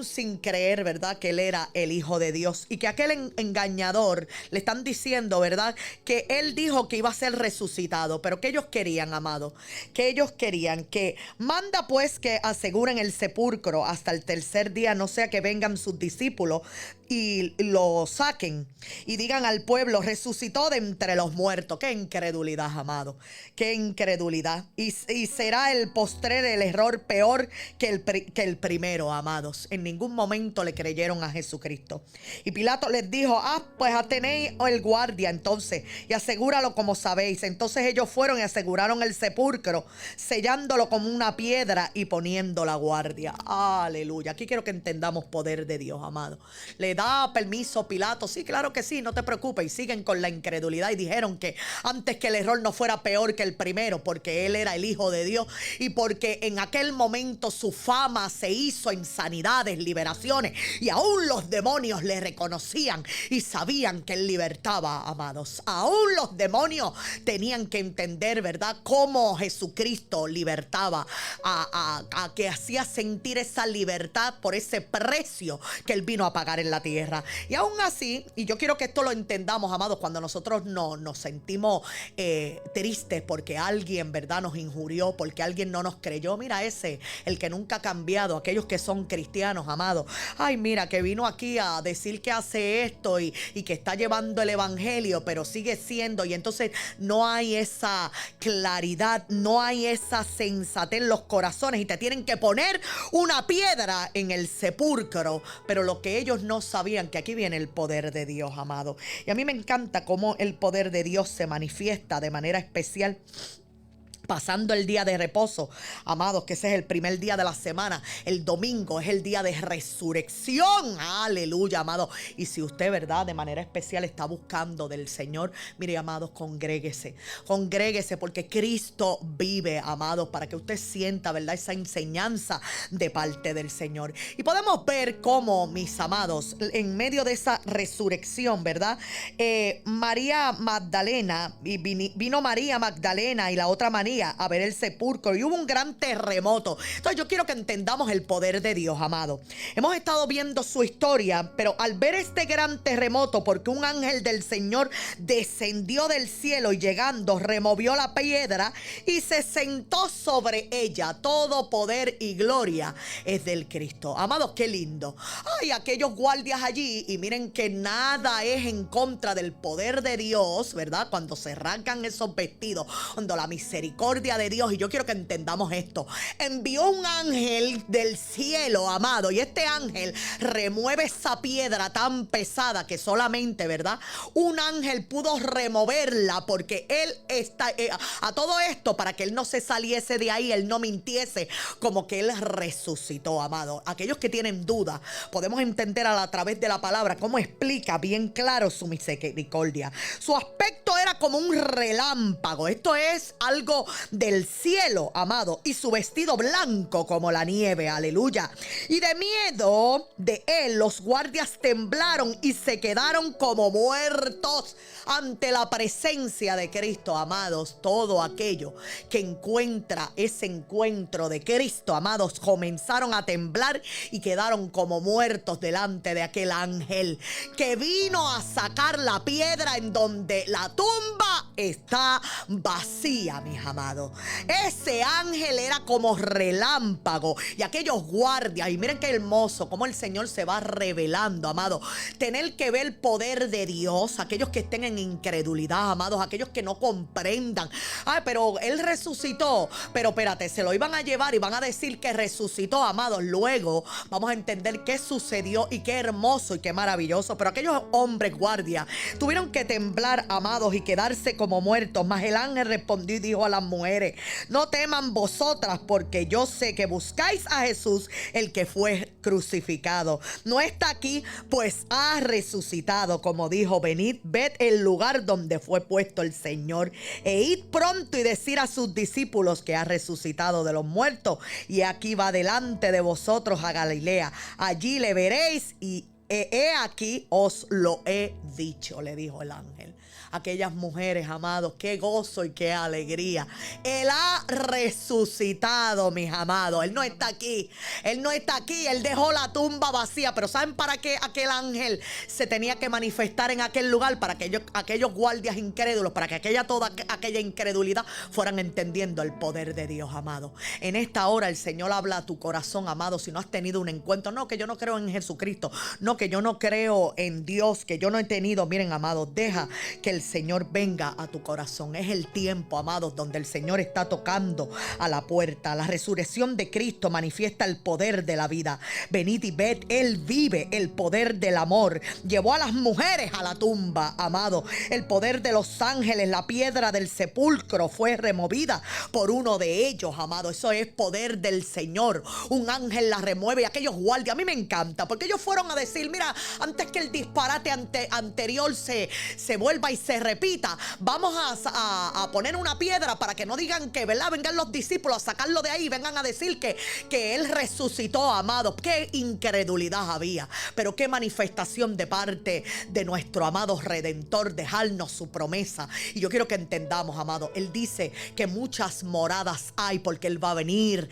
sin creer, ¿verdad?, que Él era el Hijo de Dios. Y que aquel engañador, le están diciendo, ¿verdad?, que Él dijo que iba a ser resucitado. Pero que ellos querían, amado, que ellos querían que manda pues que aseguren el sepulcro hasta el 3er día, no sea que vengan sus discípulos y lo saquen y digan al pueblo, resucitó de entre los muertos. Qué incredulidad, amado, qué incredulidad. Y será el postrer el error peor que el primero, amados. En ningún momento le creyeron a Jesucristo. Y Pilato les dijo, pues tenéis el guardia entonces y asegúralo como sabéis. Entonces ellos fueron y aseguraron el sepulcro, sellándolo como una piedra y poniendo la guardia. Aleluya. Aquí quiero que entendamos poder de Dios, amado. Le da permiso Pilato, sí, claro que sí, no te preocupes. Y siguen con la incredulidad y dijeron que antes que el error no fuera peor que el primero, porque Él era el Hijo de Dios y porque en aquel momento su fama se hizo en sanidades, liberaciones, y aún los demonios le reconocían y sabían que Él libertaba, amados. Aún los demonios tenían que entender, ¿verdad?, cómo Jesucristo libertaba, a que hacía sentir esa libertad por ese precio que Él vino a pagar en la tierra. Y aún así, y yo quiero que esto lo entendamos, amados, cuando nosotros nos sentimos tristes porque alguien, ¿verdad?, nos injurió, porque alguien no nos creyó. Mira ese, el que nunca ha cambiado, aquellos que son cristianos, amados. Ay, mira, que vino aquí a decir que hace esto y que está llevando el evangelio, pero sigue siendo, y entonces no hay esa claridad, no hay esa insensatez en los corazones y te tienen que poner una piedra en el sepulcro. Pero lo que ellos no sabían, que aquí viene el poder de Dios, amado. Y a mí me encanta cómo el poder de Dios se manifiesta de manera especial pasando el día de reposo, amados, que ese es el primer día de la semana. El domingo es el día de resurrección. Aleluya, amado. Y si usted, verdad, de manera especial está buscando del Señor, mire, amados, congréguese porque Cristo vive, amados, para que usted sienta, verdad, esa enseñanza de parte del Señor. Y podemos ver cómo, mis amados, en medio de esa resurrección, verdad, María Magdalena, vino María Magdalena y la otra María a ver el sepulcro y hubo un gran terremoto. Entonces yo quiero que entendamos el poder de Dios, amado. Hemos estado viendo su historia, pero al ver este gran terremoto, porque un ángel del Señor descendió del cielo y llegando removió la piedra y se sentó sobre ella. Todo poder y gloria es del Cristo. Amados, qué lindo. Ay, aquellos guardias allí, y miren que nada es en contra del poder de Dios, ¿verdad? Cuando se arrancan esos vestidos, cuando la misericordia de Dios, y yo quiero que entendamos esto, envió un ángel del cielo, amado, y este ángel remueve esa piedra tan pesada que solamente, ¿verdad?, un ángel pudo removerla, porque él está a todo esto, para que él no se saliese de ahí, él no mintiese, como que él resucitó, amado. Aquellos que tienen dudas, podemos entender a través de la palabra cómo explica bien claro su misericordia. Su aspecto era como un relámpago, esto es algo del cielo, amado, y su vestido blanco como la nieve, aleluya. Y de miedo de él, los guardias temblaron y se quedaron como muertos ante la presencia de Cristo, amados. Todo aquello que encuentra ese encuentro de Cristo, amados, comenzaron a temblar y quedaron como muertos delante de aquel ángel que vino a sacar la piedra en donde la tumba está vacía, mis amados. Ese ángel era como relámpago y aquellos guardias, y miren qué hermoso cómo el Señor se va revelando, amado. Tener que ver el poder de Dios, aquellos que estén en incredulidad, amados, aquellos que no comprendan. Ay, pero él resucitó, pero espérate, se lo iban a llevar y van a decir que resucitó, amados. Luego vamos a entender qué sucedió y qué hermoso y qué maravilloso. Pero aquellos hombres guardias tuvieron que temblar, amados, y quedarse como muertos. Mas el ángel respondió y dijo a las mujeres: no teman vosotras, porque yo sé que buscáis a Jesús, el que fue crucificado. No está aquí, pues ha resucitado, como dijo. Venid, ved el lugar donde fue puesto el Señor, e id pronto y decir a sus discípulos que ha resucitado de los muertos, y aquí va delante de vosotros a Galilea. Allí le veréis, y he aquí os lo he dicho, le dijo el ángel. Aquellas mujeres, amados, qué gozo y qué alegría. Él ha resucitado, mis amados. Él no está aquí. Él no está aquí. Él dejó la tumba vacía. Pero ¿saben para qué aquel ángel se tenía que manifestar en aquel lugar? Para que aquellos guardias incrédulos, para que toda aquella incredulidad fueran entendiendo el poder de Dios, amado. En esta hora el Señor habla a tu corazón, amado. Si no has tenido un encuentro, no, que yo no creo en Jesucristo, no, que yo no creo en Dios, que yo no he tenido, miren, amados, deja que el Señor venga a tu corazón. Es el tiempo, amados, donde el Señor está tocando a la puerta. La resurrección de Cristo manifiesta el poder de la vida. Venid y ved, Él vive, el poder del amor. Llevó a las mujeres a la tumba, amado. El poder de los ángeles, la piedra del sepulcro fue removida por uno de ellos, amado. Eso es poder del Señor. Un ángel la remueve y aquellos guardias, a mí me encanta, porque ellos fueron a decir: mira, antes que el disparate anterior se vuelva y se repita, vamos a poner una piedra para que no digan que, ¿verdad?, vengan los discípulos a sacarlo de ahí y vengan a decir que él resucitó, amados. Qué incredulidad había, pero qué manifestación de parte de nuestro amado Redentor, dejarnos su promesa. Y yo quiero que entendamos, amado, él dice que muchas moradas hay porque él va a venir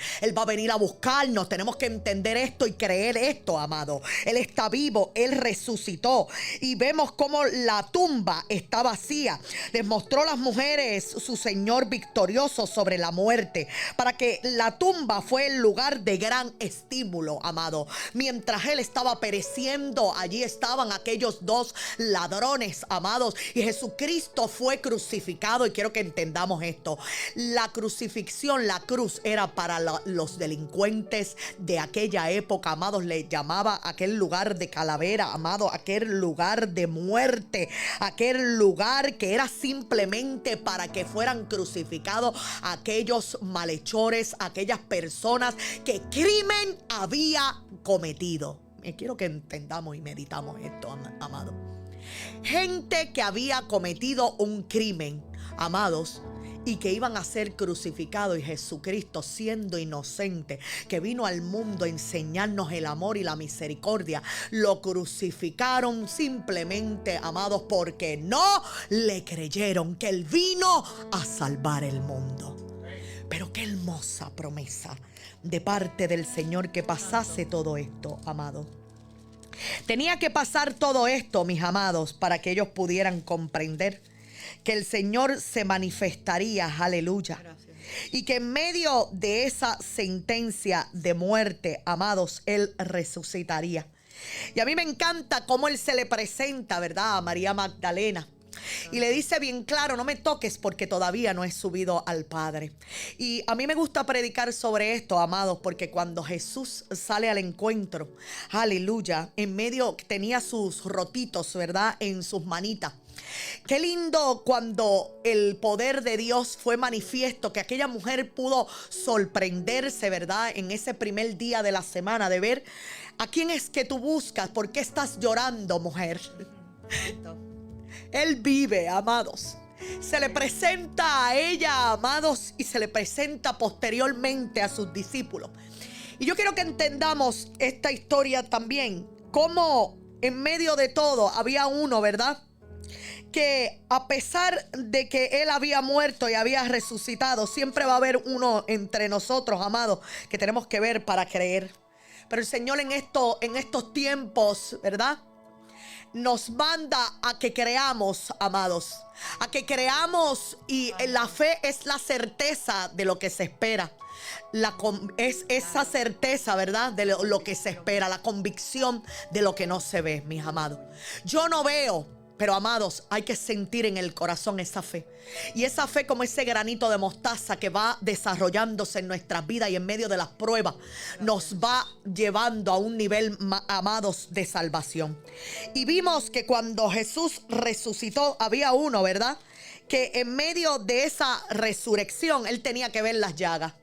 a buscarnos. Tenemos que entender esto y creer esto, amado. Él está vivo, él resucitó, y vemos cómo la tumba está está vacía. Les mostró a las mujeres su Señor victorioso sobre la muerte, para que la tumba fue el lugar de gran estímulo, amado. Mientras Él estaba pereciendo, allí estaban aquellos dos ladrones, amados, y Jesucristo fue crucificado. Y quiero que entendamos esto: la crucifixión, la cruz, era para los delincuentes de aquella época, amados. Le llamaba aquel lugar de calavera, amado, aquel lugar de muerte, aquel lugar que era simplemente para que fueran crucificados aquellos malhechores, aquellas personas que crimen había cometido. Quiero que entendamos y meditamos esto, amado. Gente que había cometido un crimen, amados, y que iban a ser crucificados, y Jesucristo, siendo inocente, que vino al mundo a enseñarnos el amor y la misericordia, lo crucificaron simplemente, amados, porque no le creyeron que Él vino a salvar el mundo. Pero qué hermosa promesa de parte del Señor que pasase todo esto, amado. Tenía que pasar todo esto, mis amados, para que ellos pudieran comprender que el Señor se manifestaría, aleluya. Gracias. Y que en medio de esa sentencia de muerte, amados, Él resucitaría. Y a mí me encanta cómo Él se le presenta, ¿verdad?, a María Magdalena. Y le dice bien claro: no me toques porque todavía no he subido al Padre. Y a mí me gusta predicar sobre esto, amados, porque cuando Jesús sale al encuentro, aleluya, en medio tenía sus rotitos, ¿verdad?, en sus manitas. Qué lindo cuando el poder de Dios fue manifiesto, que aquella mujer pudo sorprenderse, ¿verdad?, en ese primer día de la semana, de ver a quién es que tú buscas. ¿Por qué estás llorando, mujer? Él vive, amados. Se le presenta a ella, amados, y se le presenta posteriormente a sus discípulos. Y yo quiero que entendamos esta historia también, cómo en medio de todo había uno, ¿verdad?, que a pesar de que Él había muerto y había resucitado, siempre va a haber uno entre nosotros, amados, que tenemos que ver para creer. Pero el Señor en estos tiempos, ¿verdad?, nos manda a que creamos, amados, a que creamos, y la fe es la certeza de lo que se espera. Es esa certeza, ¿verdad?, de lo que se espera, la convicción de lo que no se ve, mis amados. Yo no veo, pero, amados, hay que sentir en el corazón esa fe. Y esa fe, como ese granito de mostaza que va desarrollándose en nuestras vidas y en medio de las pruebas, nos va llevando a un nivel, amados, de salvación. Y vimos que cuando Jesús resucitó, había uno, ¿verdad?, que en medio de esa resurrección, Él tenía que ver las llagas.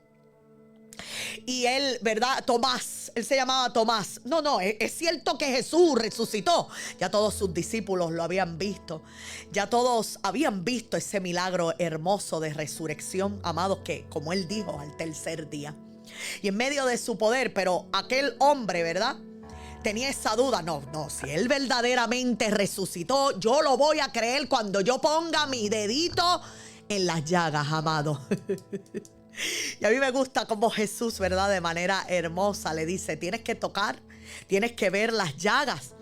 Y él, ¿verdad?, Tomás, él se llamaba Tomás. No, es cierto que Jesús resucitó. Ya todos sus discípulos lo habían visto. Ya todos habían visto ese milagro hermoso de resurrección, amados, que como él dijo, al tercer día. Y en medio de su poder, pero aquel hombre, ¿verdad?, tenía esa duda. No, si Él verdaderamente resucitó, yo lo voy a creer cuando yo ponga mi dedito en las llagas, amado. Y a mí me gusta cómo Jesús, ¿verdad?, de manera hermosa le dice: tienes que tocar, tienes que ver las llagas.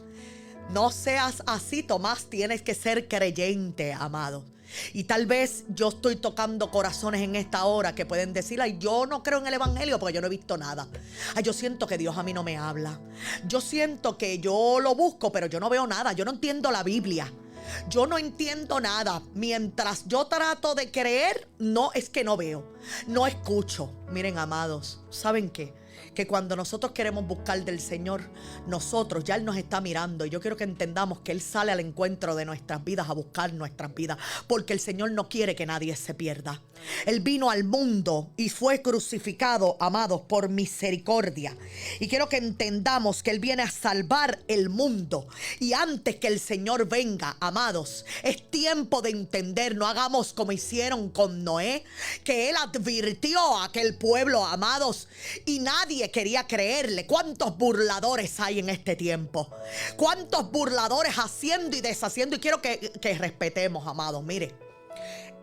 No seas así, Tomás, tienes que ser creyente, amado. Y tal vez yo estoy tocando corazones en esta hora que pueden decir: ay, yo no creo en el evangelio porque yo no he visto nada. Ay, yo siento que Dios a mí no me habla. Yo siento que yo lo busco, pero yo no veo nada. Yo no entiendo la Biblia. Yo no entiendo nada. Mientras yo trato de creer, no es que no veo, no escucho. Miren, amados, ¿saben qué? Que cuando nosotros queremos buscar del Señor, nosotros, ya Él nos está mirando. Y yo quiero que entendamos que Él sale al encuentro de nuestras vidas, a buscar nuestras vidas, porque el Señor no quiere que nadie se pierda. Él vino al mundo y fue crucificado, amados, por misericordia. Y quiero que entendamos que Él viene a salvar el mundo. Y antes que el Señor venga, amados, es tiempo de entender. No hagamos como hicieron con Noé, que Él advirtió a aquel pueblo, amados, y nadie quería creerle. ¿Cuántos burladores hay en este tiempo? ¿Cuántos burladores haciendo y deshaciendo? Y quiero que respetemos, amados. Mire,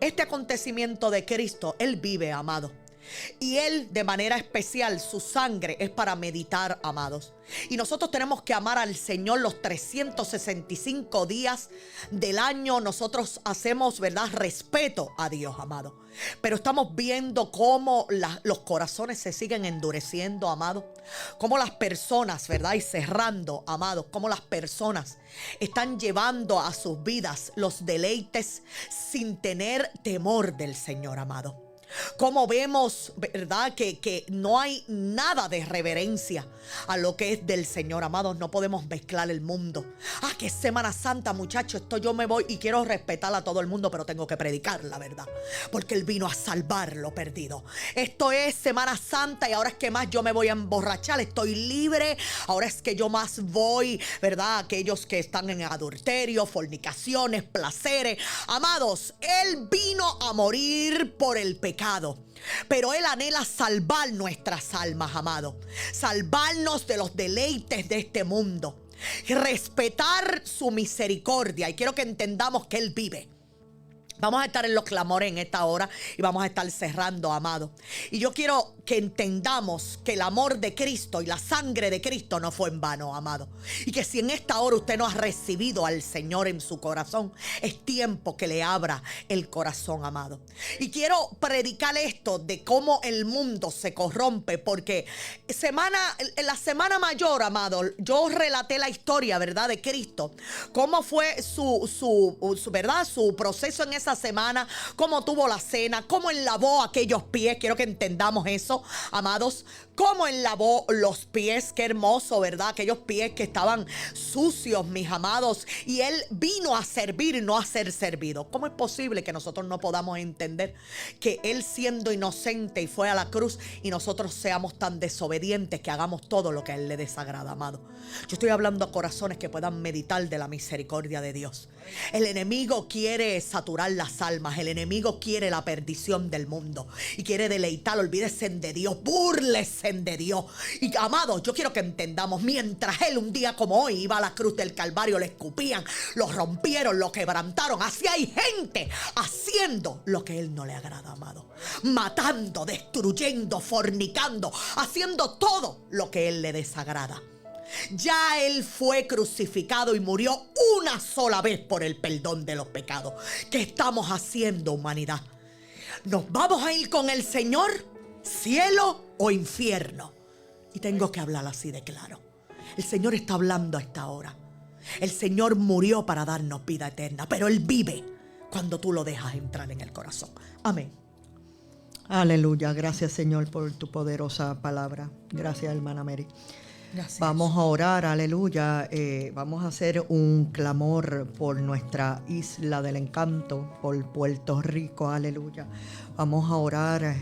este acontecimiento de Cristo, Él vive, amado. Y Él, de manera especial, su sangre es para meditar, amados. Y nosotros tenemos que amar al Señor los 365 días del año. Nosotros hacemos, ¿verdad?, respeto a Dios, amado. Pero estamos viendo cómo los corazones se siguen endureciendo, amado. Cómo las personas, ¿verdad?, y cerrando, amados, cómo las personas están llevando a sus vidas los deleites sin tener temor del Señor, amado. Como vemos, ¿verdad?, que no hay nada de reverencia a lo que es del Señor, amados. No podemos mezclar el mundo. Que es Semana Santa, muchachos. Esto yo me voy y quiero respetar a todo el mundo, pero tengo que predicar la verdad, porque Él vino a salvar lo perdido. Esto es Semana Santa y ahora es que más yo me voy a emborrachar. Estoy libre. Ahora es que yo más voy, ¿verdad?, aquellos que están en adulterio, fornicaciones, placeres. Amados, Él vino a morir por el pecado. Pero Él anhela salvar nuestras almas, amado. Salvarnos de los deleites de este mundo. Respetar su misericordia. Y quiero que entendamos que Él vive. Vamos a estar en los clamores en esta hora y vamos a estar cerrando, amado. Y yo quiero que entendamos que el amor de Cristo y la sangre de Cristo no fue en vano, amado. Y que si en esta hora usted no ha recibido al Señor en su corazón, es tiempo que le abra el corazón, amado. Y quiero predicar esto de cómo el mundo se corrompe, porque en la Semana Mayor, amado, yo relaté la historia, ¿verdad?, de Cristo. Cómo fue ¿verdad?, su proceso en esa semana, cómo tuvo la cena, cómo Él lavó aquellos pies. Quiero que entendamos eso, amados. Cómo Él lavó los pies. Qué hermoso, ¿verdad? Aquellos pies que estaban sucios, mis amados. Y Él vino a servir y no a ser servido. ¿Cómo es posible que nosotros no podamos entender que Él, siendo inocente, y fue a la cruz, y nosotros seamos tan desobedientes que hagamos todo lo que a Él le desagrada, amado? Yo estoy hablando a corazones que puedan meditar de la misericordia de Dios. El enemigo quiere saturar las almas. El enemigo quiere la perdición del mundo y quiere deleitar. Olvídense de Dios, búrlense de Dios. Y amados, yo quiero que entendamos, mientras Él un día como hoy iba a la cruz del Calvario, le escupían, lo rompieron, lo quebrantaron. Así hay gente haciendo lo que Él no le agrada, amado. Matando, destruyendo, fornicando, haciendo todo lo que Él le desagrada. Ya Él fue crucificado y murió una sola vez por el perdón de los pecados. ¿Qué estamos haciendo, humanidad? ¿Nos vamos a ir con el Señor, cielo o infierno? Y tengo que hablar así de claro. El Señor está hablando a esta hora. El Señor murió para darnos vida eterna, pero Él vive cuando tú lo dejas entrar en el corazón. Amén.
Aleluya. Gracias, Señor, por tu poderosa palabra. Gracias, hermana Mary.
Gracias.
Vamos a orar, aleluya. Vamos a hacer un clamor por nuestra isla del encanto, por Puerto Rico, aleluya. Vamos a orar.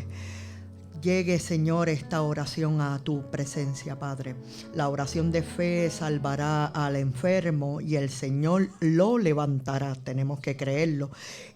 Llegue, Señor, esta oración a tu presencia, Padre. La oración de fe salvará al enfermo y el Señor lo levantará. Tenemos que creerlo.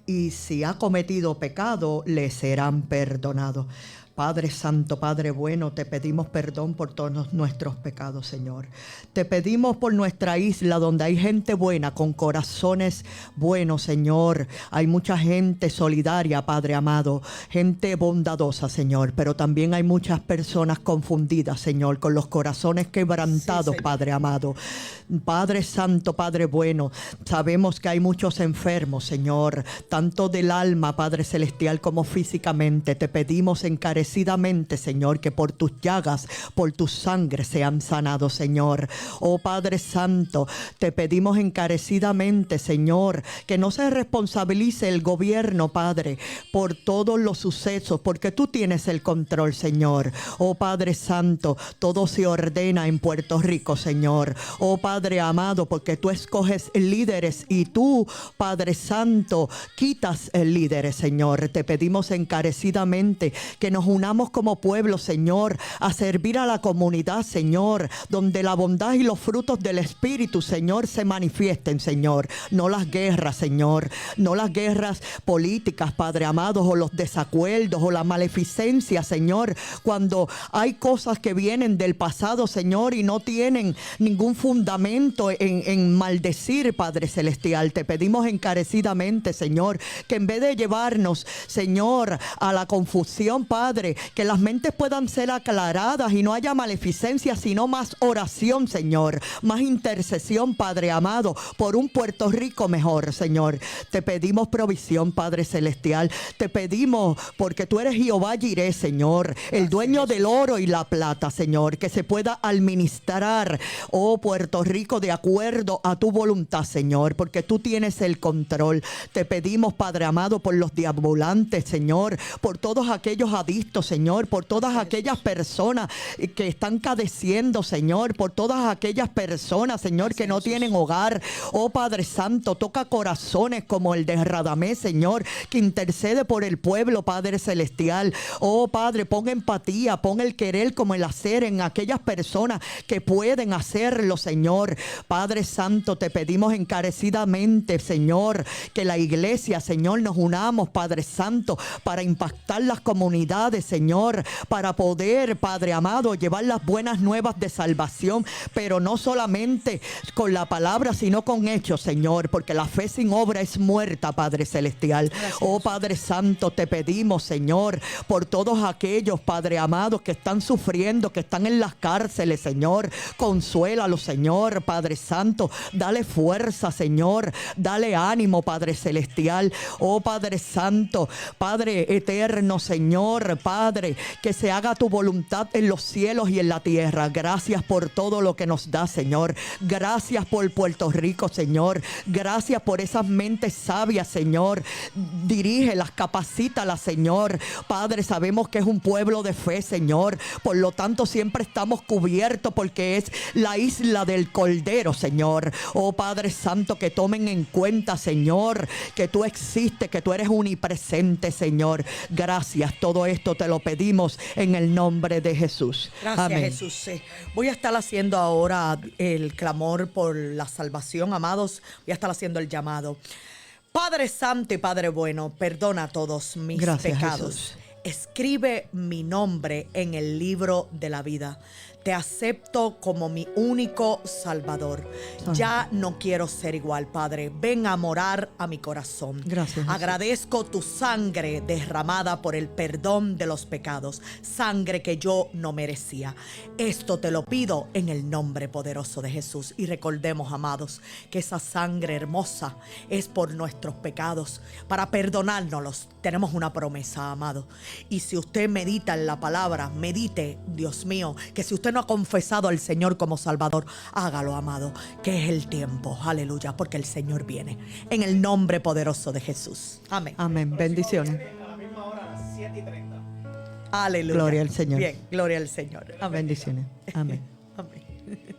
Y si ha cometido pecado, le serán perdonados. Padre Santo, Padre bueno, te pedimos perdón por todos nuestros pecados, Señor. Te pedimos por nuestra isla donde hay gente buena, con corazones buenos, Señor. Hay mucha gente solidaria, Padre amado, gente bondadosa, Señor. Pero también hay muchas personas confundidas, Señor, con los corazones quebrantados, sí, Padre amado. Padre Santo, Padre bueno, sabemos que hay muchos enfermos, Señor, tanto del alma, Padre Celestial, como físicamente. Te pedimos encarecidamente, Señor, que por tus llagas, por tu sangre sean sanados, Señor. Oh Padre Santo, te pedimos encarecidamente, Señor, que no se responsabilice el gobierno, Padre, por todos los sucesos, porque tú tienes el control, Señor. Oh Padre Santo, todo se ordena en Puerto Rico, Señor. Oh Padre amado, porque tú escoges líderes y tú, Padre Santo, quitas líderes, Señor. Te pedimos encarecidamente que nos unamos como pueblo, Señor, a servir a la comunidad, Señor, donde la bondad y los frutos del Espíritu, Señor, se manifiesten, Señor. No las guerras, Señor, no las guerras políticas, Padre amado, o los desacuerdos o la maleficencia, Señor, cuando hay cosas que vienen del pasado, Señor, y no tienen ningún fundamento en maldecir, Padre Celestial. Te pedimos encarecidamente, Señor, que en vez de llevarnos, Señor, a la confusión, Padre, Padre, que las mentes puedan ser aclaradas y no haya maleficencia, sino más oración, Señor, más intercesión, Padre amado, por un Puerto Rico mejor, Señor. Te pedimos provisión, Padre celestial. Te pedimos, porque tú eres Jehová Jireh, Señor, el dueño del oro y la plata, Señor, que se pueda administrar, oh Puerto Rico, de acuerdo a tu voluntad, Señor, porque tú tienes el control. Te pedimos, Padre amado, por los deambulantes, Señor, por todos aquellos adictos, Señor, por todas aquellas personas que están cadeciendo, Señor, por todas aquellas personas, Señor, que no tienen hogar. Oh Padre Santo, toca corazones como el de Radamés, Señor, que intercede por el pueblo, Padre celestial. Oh Padre, pon empatía, pon el querer como el hacer en aquellas personas que pueden hacerlo, Señor. Padre Santo, te pedimos encarecidamente, Señor, que la iglesia, Señor, nos unamos, Padre Santo, para impactar las comunidades, Señor, para poder, Padre amado, llevar las buenas nuevas de salvación, pero no solamente con la palabra, sino con hechos, Señor, porque la fe sin obra es muerta, Padre celestial. Gracias. Oh Padre Santo, te pedimos, Señor, por todos aquellos, Padre amado, que están sufriendo, que están en las cárceles, Señor, consuélalos, Señor, Padre Santo, dale fuerza, Señor, dale ánimo, Padre celestial. Oh Padre Santo, Padre eterno, Señor, Padre, que se haga tu voluntad en los cielos y en la tierra. Gracias por todo lo que nos da, Señor. Gracias por Puerto Rico, Señor. Gracias por esas mentes sabias, Señor. Dirígelas, capacítalas, Señor. Padre, sabemos que es un pueblo de fe, Señor. Por lo tanto, siempre estamos cubiertos porque es la isla del Cordero, Señor. Oh Padre Santo, que tomen en cuenta, Señor, que tú existes, que tú eres unipresente, Señor. Gracias. Todo esto te lo pedimos en el nombre de Jesús.
Gracias,
amén.
Jesús. Voy a estar haciendo ahora el clamor por la salvación, amados. Voy a estar haciendo el llamado. Padre Santo y Padre bueno, perdona todos mis pecados.
Jesús.
Escribe mi nombre en el libro de la vida. Te acepto como mi único Salvador. Ya no quiero ser igual, Padre. Ven a morar a mi corazón.
Gracias, Jesús.
Agradezco tu sangre derramada por el perdón de los pecados. Sangre que yo no merecía. Esto te lo pido en el nombre poderoso de Jesús. Y recordemos, amados, que esa sangre hermosa es por nuestros pecados. Para perdonárnoslos, tenemos una promesa, amado. Y si usted medita en la palabra, medite, Dios mío, que si usted no ha confesado al Señor como Salvador, hágalo, amado, que es el tiempo, aleluya, porque el Señor viene, en el nombre poderoso de Jesús, amén.
Amén, bendiciones.
A la misma hora, a las 7:30.
Aleluya.
Gloria al Señor.
Bien, gloria al Señor, amén.
Bendiciones. Amén.
Amén.